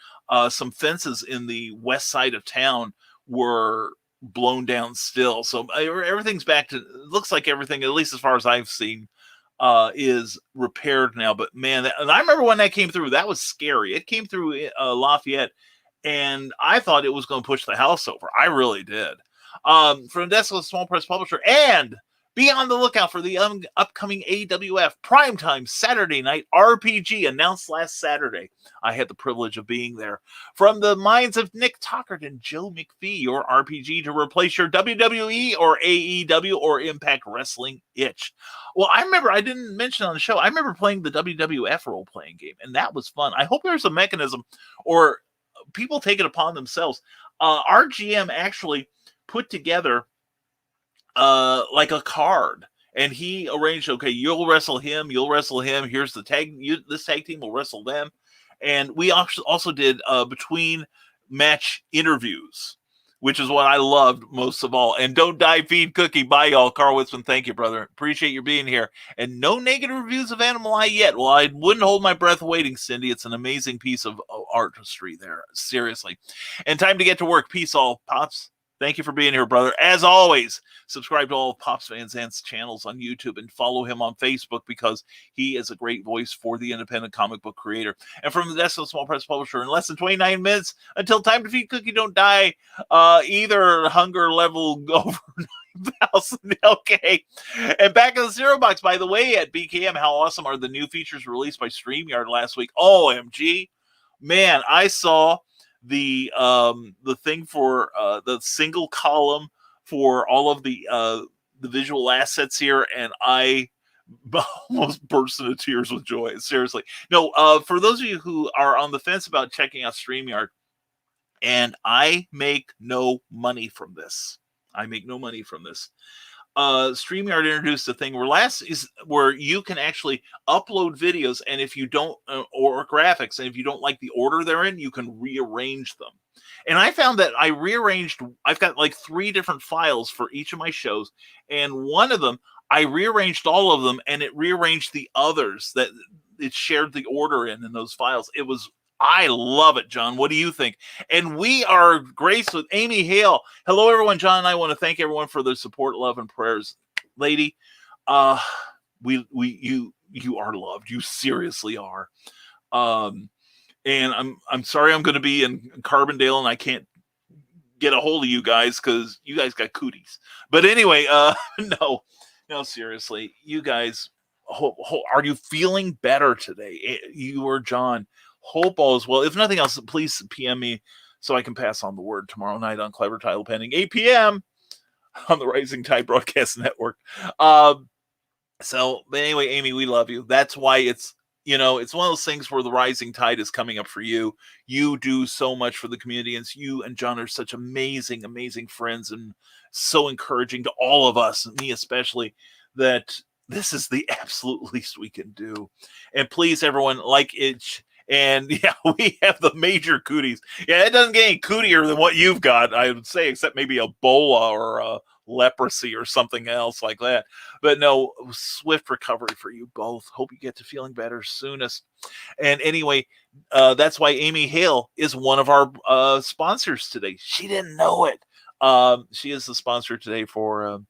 Some fences in the west side of town were blown down still. So everything's back to, it looks like everything, at least as far as I've seen, is repaired now. But man, and I remember when that came through, that was scary. It came through Lafayette, and I thought it was going to push the house over. I really did. From Desolate Small Press Publisher, and be on the lookout for the upcoming AWF primetime Saturday night RPG announced last Saturday. I had the privilege of being there. From the minds of Nick Tockert and Joe McPhee, your RPG to replace your WWE or AEW or Impact Wrestling itch. Well, I remember, I didn't mention on the show, I remember playing the WWF role-playing game, and that was fun. I hope there's a mechanism, or people take it upon themselves. Our GM actually put together like a card, and he arranged, okay, you'll wrestle him, here's the tag, this tag team will wrestle them. And we also did between match interviews, which is what I loved most of all. And don't die, feed cookie. Bye, y'all. Carl Witzman, thank you, brother. Appreciate you being here. And no negative reviews of Animal Eye yet. Well, I wouldn't hold my breath waiting, Cindy. It's an amazing piece of artistry there, seriously. And time to get to work. Peace, all, Pops. Thank you for being here, brother. As always, subscribe to all of Pops Van Zant's channels on YouTube and follow him on Facebook, because he is a great voice for the independent comic book creator. And from the Desolate Small Press Publisher, in less than 29 minutes until time to feed cookie, don't die, either hunger level over 9,000. Okay. And back in the Zero Box, by the way, at BKM, how awesome are the new features released by StreamYard last week? OMG. Man, I saw the thing for the single column for all of the visual assets here, and I almost burst into tears with joy. Seriously. No, for those of you who are on the fence about checking out StreamYard, and I make no money from this. StreamYard introduced a thing where you can actually upload videos, and if you don't, or graphics, and if you don't like the order they're in, you can rearrange them. And I found that I've got like 3 different files for each of my shows, and one of them, I rearranged all of them, and it rearranged the others that it shared the order in those files. I love it, John. What do you think? And we are graced with Amy Hale. Hello, everyone. John and I want to thank everyone for their support, love, and prayers. Lady, you are loved. You seriously are. And I'm sorry I'm going to be in Carbondale and I can't get a hold of you guys because you guys got cooties. But anyway, no, seriously, you guys, are you feeling better today? You or John? Hope all is well. If nothing else, please PM me so I can pass on the word tomorrow night on Clever Title Pending, 8 p.m. on the Rising Tide Broadcast Network. But anyway, Amy, we love you. That's why it's one of those things where the rising tide is coming up for you. You do so much for the community, and you and John are such amazing, amazing friends, and so encouraging to all of us, me especially, that this is the absolute least we can do. And please, everyone, like it. And yeah, we have the major cooties. Yeah, it doesn't get any cootier than what you've got, I would say, except maybe Ebola or leprosy or something else like that. But no, swift recovery for you both. Hope you get to feeling better soonest. And anyway, that's why Amy Hale is one of our sponsors today. She didn't know it. She is the sponsor today for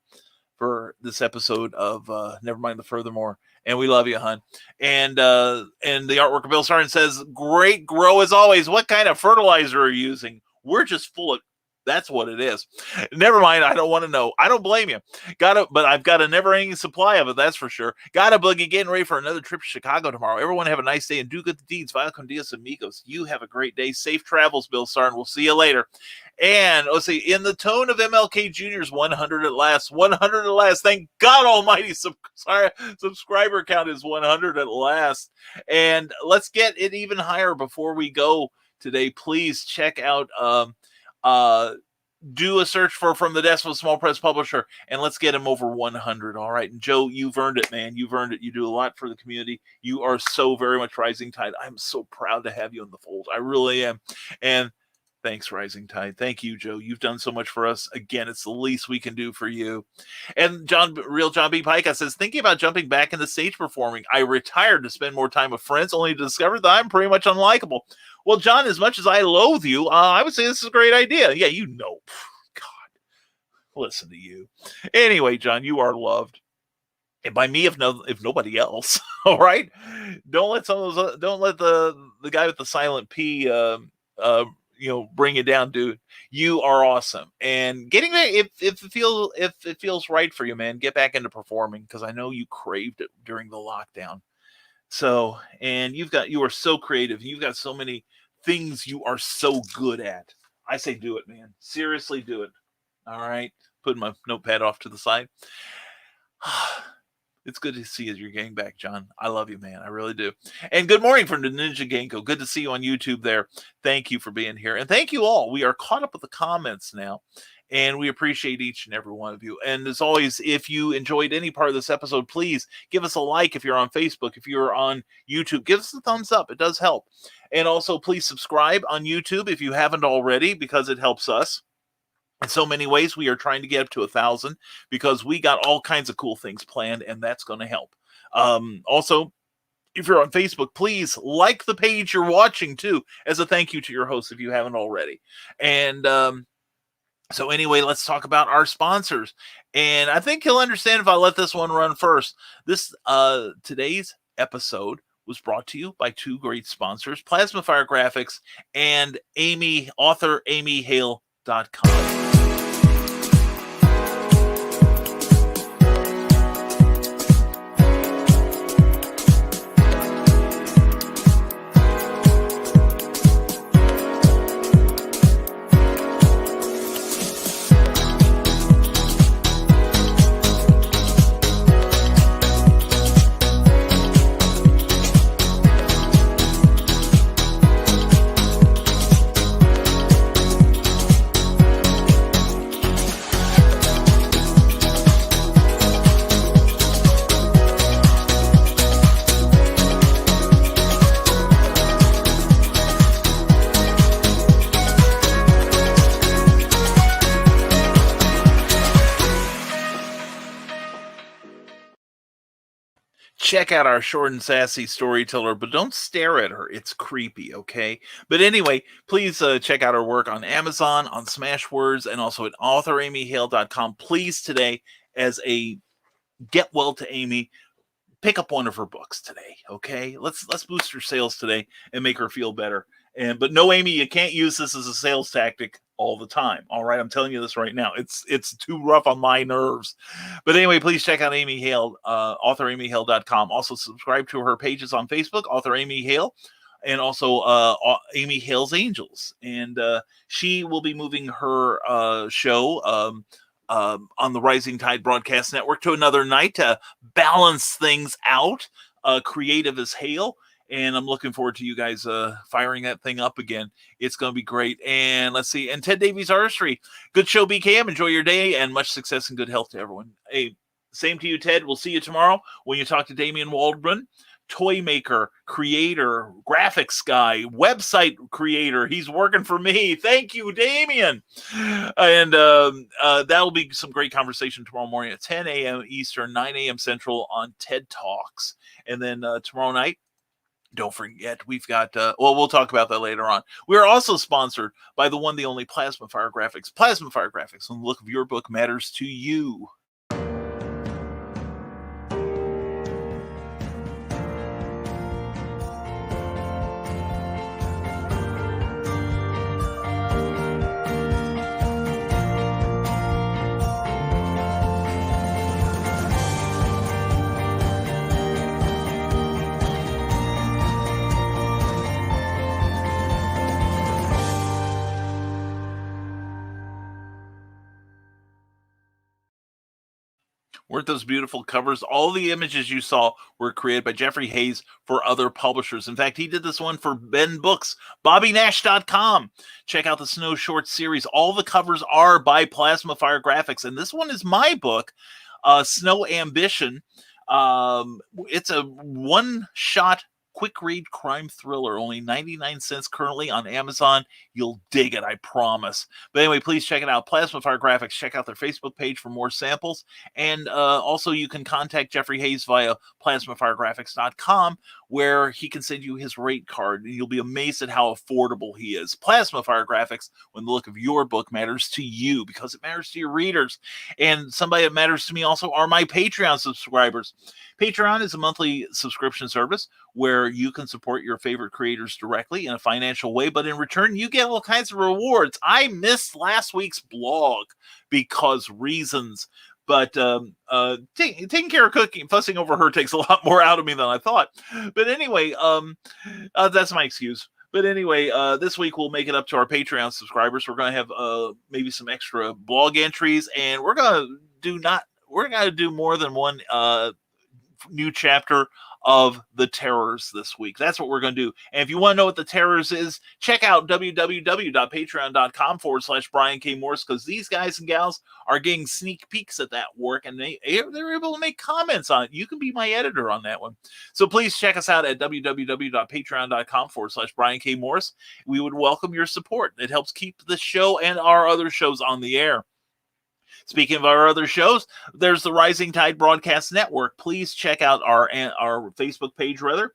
this episode of Nevermind the Furthermore. And we love you, hon. And the artwork of Bill Sargent says, great grow as always. What kind of fertilizer are you using? We're just full of, that's what it is. Never mind. I don't want to know. I don't blame you. But I've got a never-ending supply of it. That's for sure. Got a boogie, getting ready for another trip to Chicago tomorrow. Everyone have a nice day and do good deeds. Vaya con Dios amigos. You have a great day. Safe travels, Bill Sargent. We'll see you later. And let's see, in the tone of MLK Jr.'s 100 at last. 100 at last. Thank God Almighty. Subscriber count is 100 at last. And let's get it even higher before we go today. Please check out. Do a search for From the Desk of a Small Press Publisher, and let's get him over 100. All right. And Joe, you've earned it, man. You've earned it. You do a lot for the community. You are so very much rising tide. I'm so proud to have you in the fold. I really am. And Thanks, Rising Tide. Thank you, Joe. You've done so much for us. Again, it's the least we can do for you. And Real John B. Pike says, thinking about jumping back into stage performing, I retired to spend more time with friends, only to discover that I'm pretty much unlikable. Well, John, as much as I loathe you, I would say this is a great idea. Yeah, you know. God, listen to you. Anyway, John, you are loved. And by me, if nobody else, all right. Don't let the guy with the silent P, bring it down, dude. You are awesome, and getting there if it feels right for you, man. Get back into performing because I know you craved it during the lockdown. So, and you are so creative. You've got so many things you are so good at. I say, do it, man. Seriously, do it. All right, putting my notepad off to the side. It's good to see you. You're getting back, John. I love you, man. I really do. And good morning from the Ninja Genko. Good to see you on YouTube there. Thank you for being here. And thank you all. We are caught up with the comments now, and we appreciate each and every one of you. And as always, if you enjoyed any part of this episode, please give us a like. If you're on Facebook, if you're on YouTube, give us a thumbs up. It does help. And also, please subscribe on YouTube if you haven't already, because it helps us. In so many ways, we are trying to get up to 1,000 because we got all kinds of cool things planned, and that's going to help. Also, if you're on Facebook, please like the page you're watching, too, as a thank you to your host if you haven't already. And so anyway, let's talk about our sponsors. And I think you'll understand if I let this one run first. Today's episode was brought to you by two great sponsors, Plasma Fire Graphics and author AmyHale.com. Check out our short and sassy storyteller, but don't stare at her. It's creepy, okay? But anyway, please check out our work on Amazon, on Smashwords, and also at authoramyhale.com. Please today, as a get well to Amy, pick up one of her books today, okay? Let's boost her sales today and make her feel better. But no, Amy, you can't use this as a sales tactic all the time. All right, I'm telling you this right now. It's too rough on my nerves. But anyway, please check out Amy Hale, authoramyhale.com. Also subscribe to her pages on Facebook, Author Amy Hale, and also Amy Hale's Angels. And she will be moving her show on the Rising Tide Broadcast Network to another night to balance things out. Creative as Hale. And I'm looking forward to you guys firing that thing up again. It's going to be great. And let's see. And Ted Davies Artistry. Good show, BKM. Enjoy your day and much success and good health to everyone. Hey, same to you, Ted. We'll see you tomorrow when you talk to Damian Waldron, toy maker, creator, graphics guy, website creator. He's working for me. Thank you, Damian. And that'll be some great conversation tomorrow morning at 10 a.m. Eastern, 9 a.m. Central on TED Talks. And then tomorrow night, don't forget, we've got, we'll talk about that later on. We are also sponsored by the one, the only Plasma Fire Graphics. Plasma Fire Graphics, and the look of your book matters to you. Weren't those beautiful covers? All the images you saw were created by Jeffrey Hayes for other publishers. In fact, he did this one for Ben Books, BobbyNash.com. Check out the Snow Short series. All the covers are by Plasma Fire Graphics. And this one is my book, Snow Ambition. It's a one-shot quick read crime thriller, only 99 cents currently on Amazon. You'll dig it, I promise. But anyway, please check it out. Plasma Fire Graphics. Check out their Facebook page for more samples. And also, you can contact Jeffrey Hayes via plasmafiregraphics.com, where he can send you his rate card. And you'll be amazed at how affordable he is. Plasma Fire Graphics, when the look of your book matters to you, because it matters to your readers. And somebody that matters to me also are my Patreon subscribers. Patreon is a monthly subscription service where you can support your favorite creators directly in a financial way, but in return, you get all kinds of rewards. I missed last week's blog because reasons, but taking care of Cookie and fussing over her takes a lot more out of me than I thought. But anyway, that's my excuse. But anyway, this week we'll make it up to our Patreon subscribers. We're going to have maybe some extra blog entries, and we're going to do more than one new chapter of the Terrors this week. That's what we're going to do. And if you want to know what the Terrors is, check out www.patreon.com/Brian K. Morris, because these guys and gals are getting sneak peeks at that work, and they're able to make comments on it. You can be my editor on that one. So please check us out at www.patreon.com/Brian K. Morris. We would welcome your support. It helps keep the show and our other shows on the air. Speaking of our other shows, there's the Rising Tide Broadcast Network. Please check out our Facebook page, rather.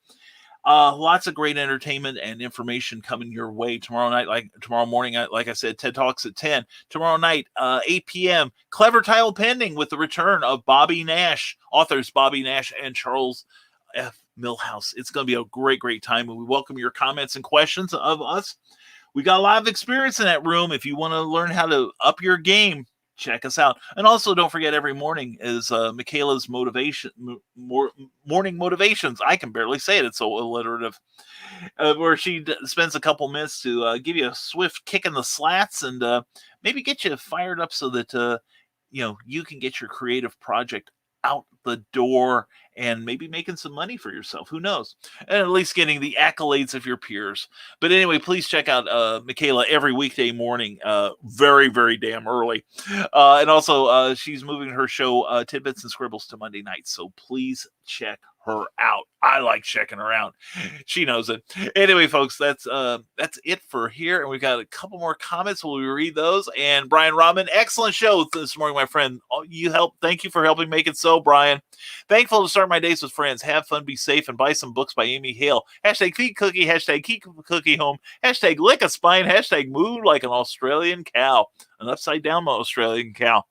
Lots of great entertainment and information coming your way tomorrow morning. Like I said, TED Talks at 10. Tomorrow night, 8 p.m. Clever Title Pending with the return of Bobby Nash, authors Bobby Nash and Charles F. Milhouse. It's going to be a great, great time, and we welcome your comments and questions of us. We got a lot of experience in that room. If you want to learn how to up your game, check us out. And also, don't forget, every morning is Michaela's morning motivations. I can barely say it. It's so alliterative. Where she spends a couple minutes to give you a swift kick in the slats and maybe get you fired up so that you can get your creative project out the door and maybe making some money for yourself. Who knows? And at least getting the accolades of your peers. But anyway, please check out Michaela every weekday morning, very, very damn early. And also, she's moving her show Tidbits and Scribbles to Monday nights. So please check her out. I like checking her out. She knows it. Anyway, folks, that's it for here. And we've got a couple more comments. Will we read those? And Brian Rodman, excellent show this morning, my friend. Thank you for helping make it so, Brian. Thankful to start my days with friends. Have fun, be safe, and buy some books by Amy Hale. Hashtag feed cookie. Hashtag keep cookie home. Hashtag lick a spine. Hashtag moo like an Australian cow. An upside down Australian cow.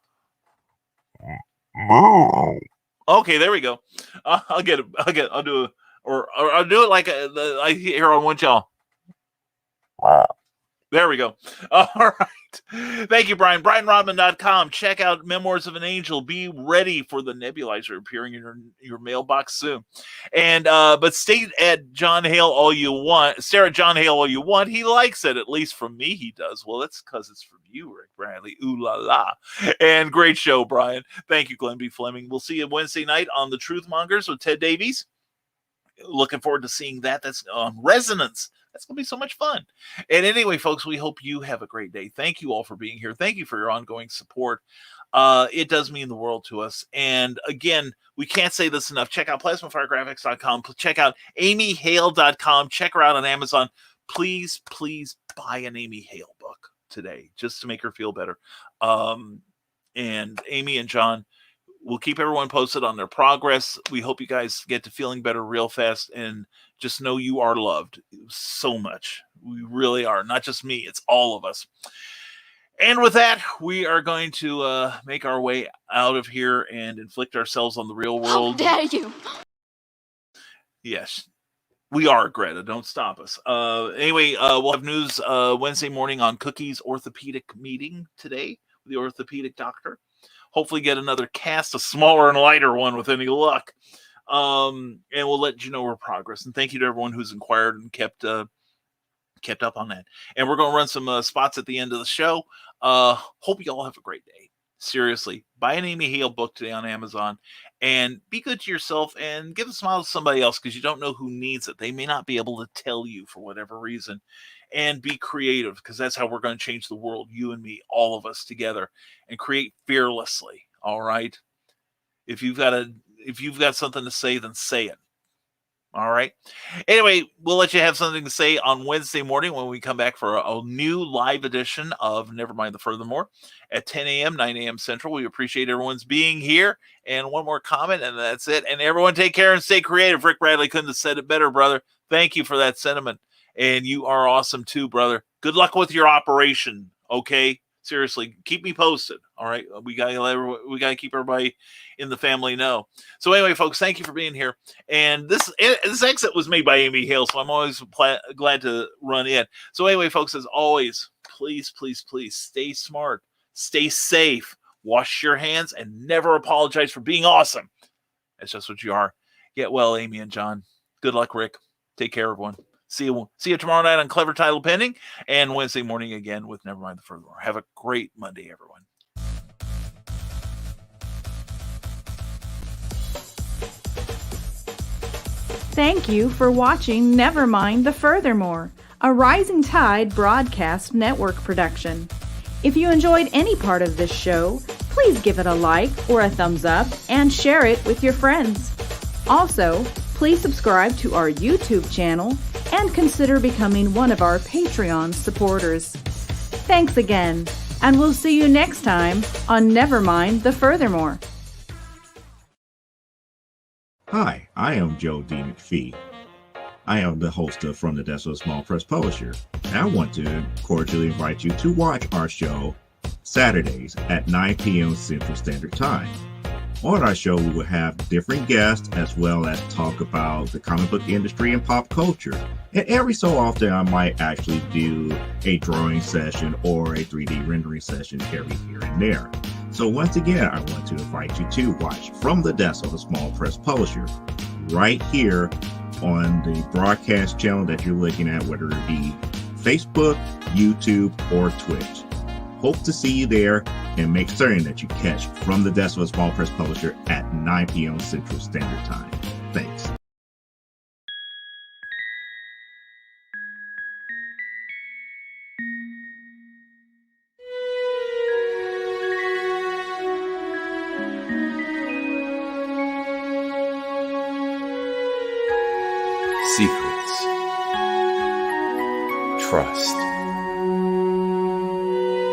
Moo. Okay, there we go. I'll do it like I hear on one channel. Wow. There we go. All right. Thank you, Brian. BrianRodman.com. Check out Memoirs of an Angel. Be ready for the nebulizer appearing in your mailbox soon. And but stay at John Hale all you want. Stare at John Hale all you want. He likes it. At least from me, he does. Well, that's because it's from you, Rick Bradley. Ooh la la. And great show, Brian. Thank you, Glenn B. Fleming. We'll see you Wednesday night on The Truth Mongers with Ted Davies. Looking forward to seeing that. That's on Resonance. That's going to be so much fun. And anyway, folks, we hope you have a great day. Thank you all for being here. Thank you for your ongoing support. It does mean the world to us. And again, we can't say this enough. Check out plasmafiregraphics.com. Check out amyhale.com. Check her out on Amazon. Please, please buy an Amy Hale book today just to make her feel better. And Amy and John, we'll keep everyone posted on their progress. We hope you guys get to feeling better real fast, and just know you are loved so much. We really are. Not just me. It's all of us. And with that, we are going to make our way out of here and inflict ourselves on the real world. How dare you? Yes, we are, Greta. Don't stop us. Anyway, we'll have news Wednesday morning on Cookie's orthopedic meeting today with the orthopedic doctor. Hopefully get another cast, a smaller and lighter one with any luck. And we'll let you know our progress. And thank you to everyone who's inquired and kept up on that. And we're going to run some spots at the end of the show. Hope you all have a great day. Seriously, buy an Amy Hale book today on Amazon and be good to yourself and give a smile to somebody else, because you don't know who needs it. They may not be able to tell you for whatever reason. And be creative, because that's how we're going to change the world, you and me, all of us together, and create fearlessly. All right. If you've got something to say, then say it. All right. Anyway, we'll let you have something to say on Wednesday morning when we come back for a new live edition of Nevermind the Furthermore at 10 a.m., 9 a.m. Central. We appreciate everyone's being here. And one more comment, and that's it. And everyone take care and stay creative. Rick Bradley couldn't have said it better, brother. Thank you for that sentiment. And you are awesome too, brother. Good luck with your operation, okay? Seriously, keep me posted. All right, we gotta keep everybody in the family know. So anyway, folks, thank you for being here. And this exit was made by Amy Hale, so I'm always glad to run in. So anyway, folks, as always, please stay smart, stay safe, wash your hands, and never apologize for being awesome. That's just what you are. Get well, Amy and John. Good luck, Rick. Take care, everyone. See you tomorrow night on Clever Title Pending, and Wednesday morning again with Nevermind the Furthermore. Have a great Monday, everyone. Thank you for watching Nevermind the Furthermore, a Rising Tide Broadcast Network production. If you enjoyed any part of this show, please give it a like or a thumbs up and share it with your friends. Also, please subscribe to our YouTube channel and consider becoming one of our Patreon supporters. Thanks again, and we'll see you next time on Nevermind the Furthermore. Hi, I am Joe D. McPhee. I am the host of From the Desk of a Small Press Publisher, and I want to cordially invite you to watch our show Saturdays at 9 p.m. Central Standard Time. On our show, we will have different guests as well as talk about the comic book industry and pop culture. And every so often, I might actually do a drawing session or a 3D rendering session every here and there. So once again, I want to invite you to watch From the Desk of a Small Press Publisher right here on the broadcast channel that you're looking at, whether it be Facebook, YouTube, or Twitch. Hope to see you there, and make certain that you catch From the Desk of a Small Press Publisher at 9 p.m. Central Standard Time. Thanks. Secrets. Trust.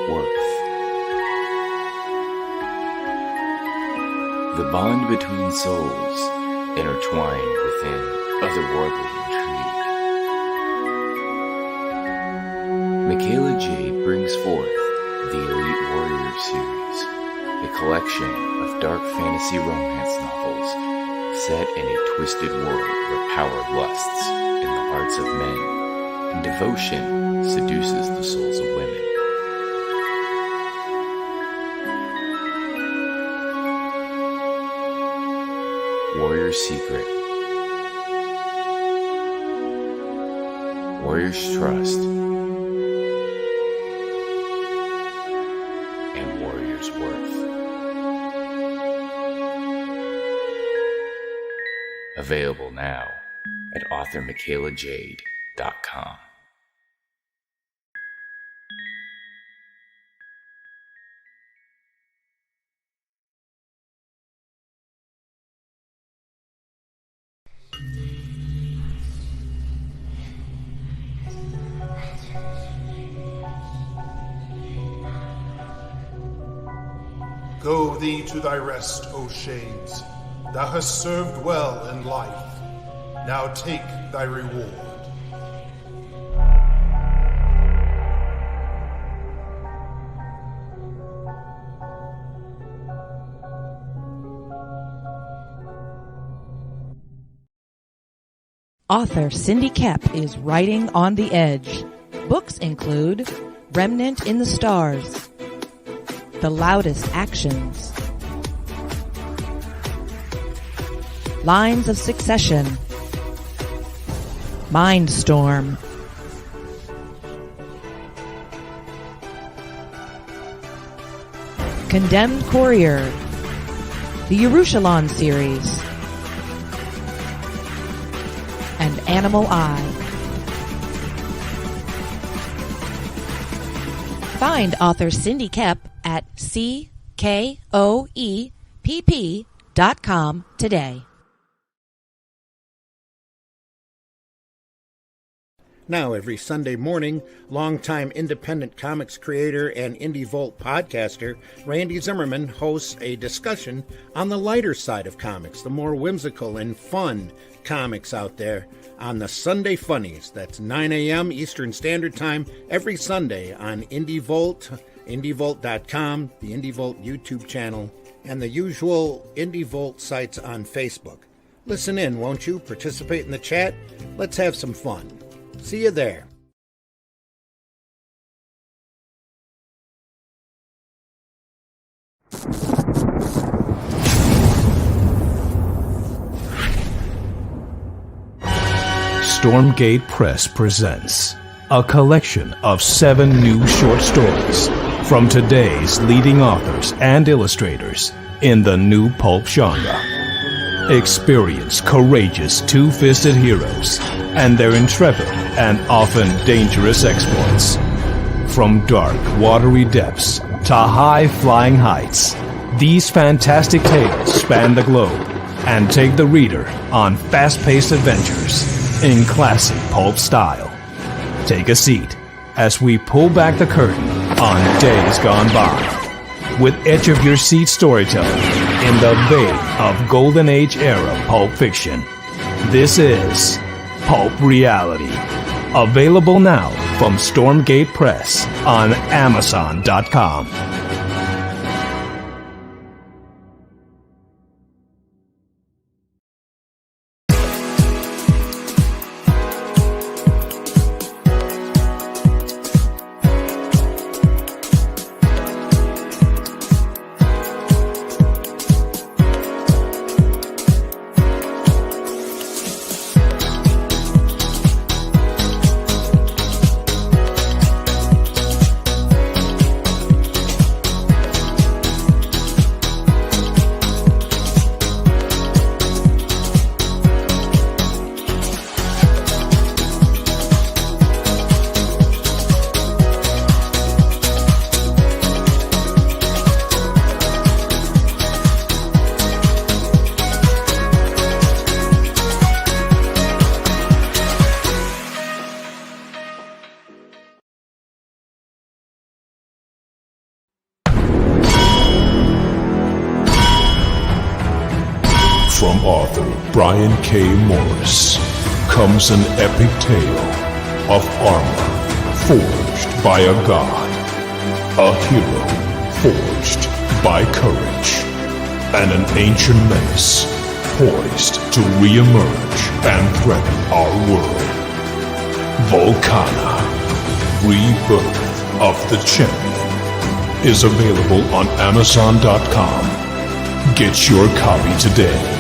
Worth. The bond between souls intertwined within otherworldly intrigue. Michaela Jade brings forth the Elite Warrior series, a collection of dark fantasy romance novels set in a twisted world where power lusts in the hearts of men and devotion seduces the souls of women. Warrior's Secret. Warrior's Trust. And Warrior's Worth. Available now at authormichaelajade.com. Go thee to thy rest, O Shades. Thou hast served well in life. Now take thy reward. Author Cindy Kepp is writing on the edge. Books include Remnant in the Stars, The Loudest Actions, Lines of Succession, Mindstorm, Condemned Courier, the Yerushalayim series, and Animal Eye. Find author Cindy Kepp at CKOEPP.com today. Now, every Sunday morning, longtime independent comics creator and Indie Volt podcaster Randy Zimmerman hosts a discussion on the lighter side of comics, the more whimsical and fun comics out there, on the Sunday Funnies. That's 9 a.m. Eastern Standard Time every Sunday on Indie Volt, indievolt.com, the Indie Volt YouTube channel, and the usual Indie Volt sites on Facebook. Listen in, won't you? Participate in the chat. Let's have some fun. See you there. Stormgate Press presents a collection of 7 new short stories from today's leading authors and illustrators in the new pulp genre. Experience courageous two-fisted heroes and their intrepid and often dangerous exploits. From dark, watery depths to high-flying heights, these fantastic tales span the globe and take the reader on fast-paced adventures in classic pulp style. Take a seat as we pull back the curtain on Days Gone By with edge-of-your-seat storytelling in the vein of Golden Age era pulp fiction. This is Pulp Reality. Available now from Stormgate Press on Amazon.com. From author Brian K. Morris comes an epic tale of armor forged by a god, a hero forged by courage, and an ancient menace poised to re-emerge and threaten our world. Volcana, Rebirth of the Champion, is available on Amazon.com. Get your copy today.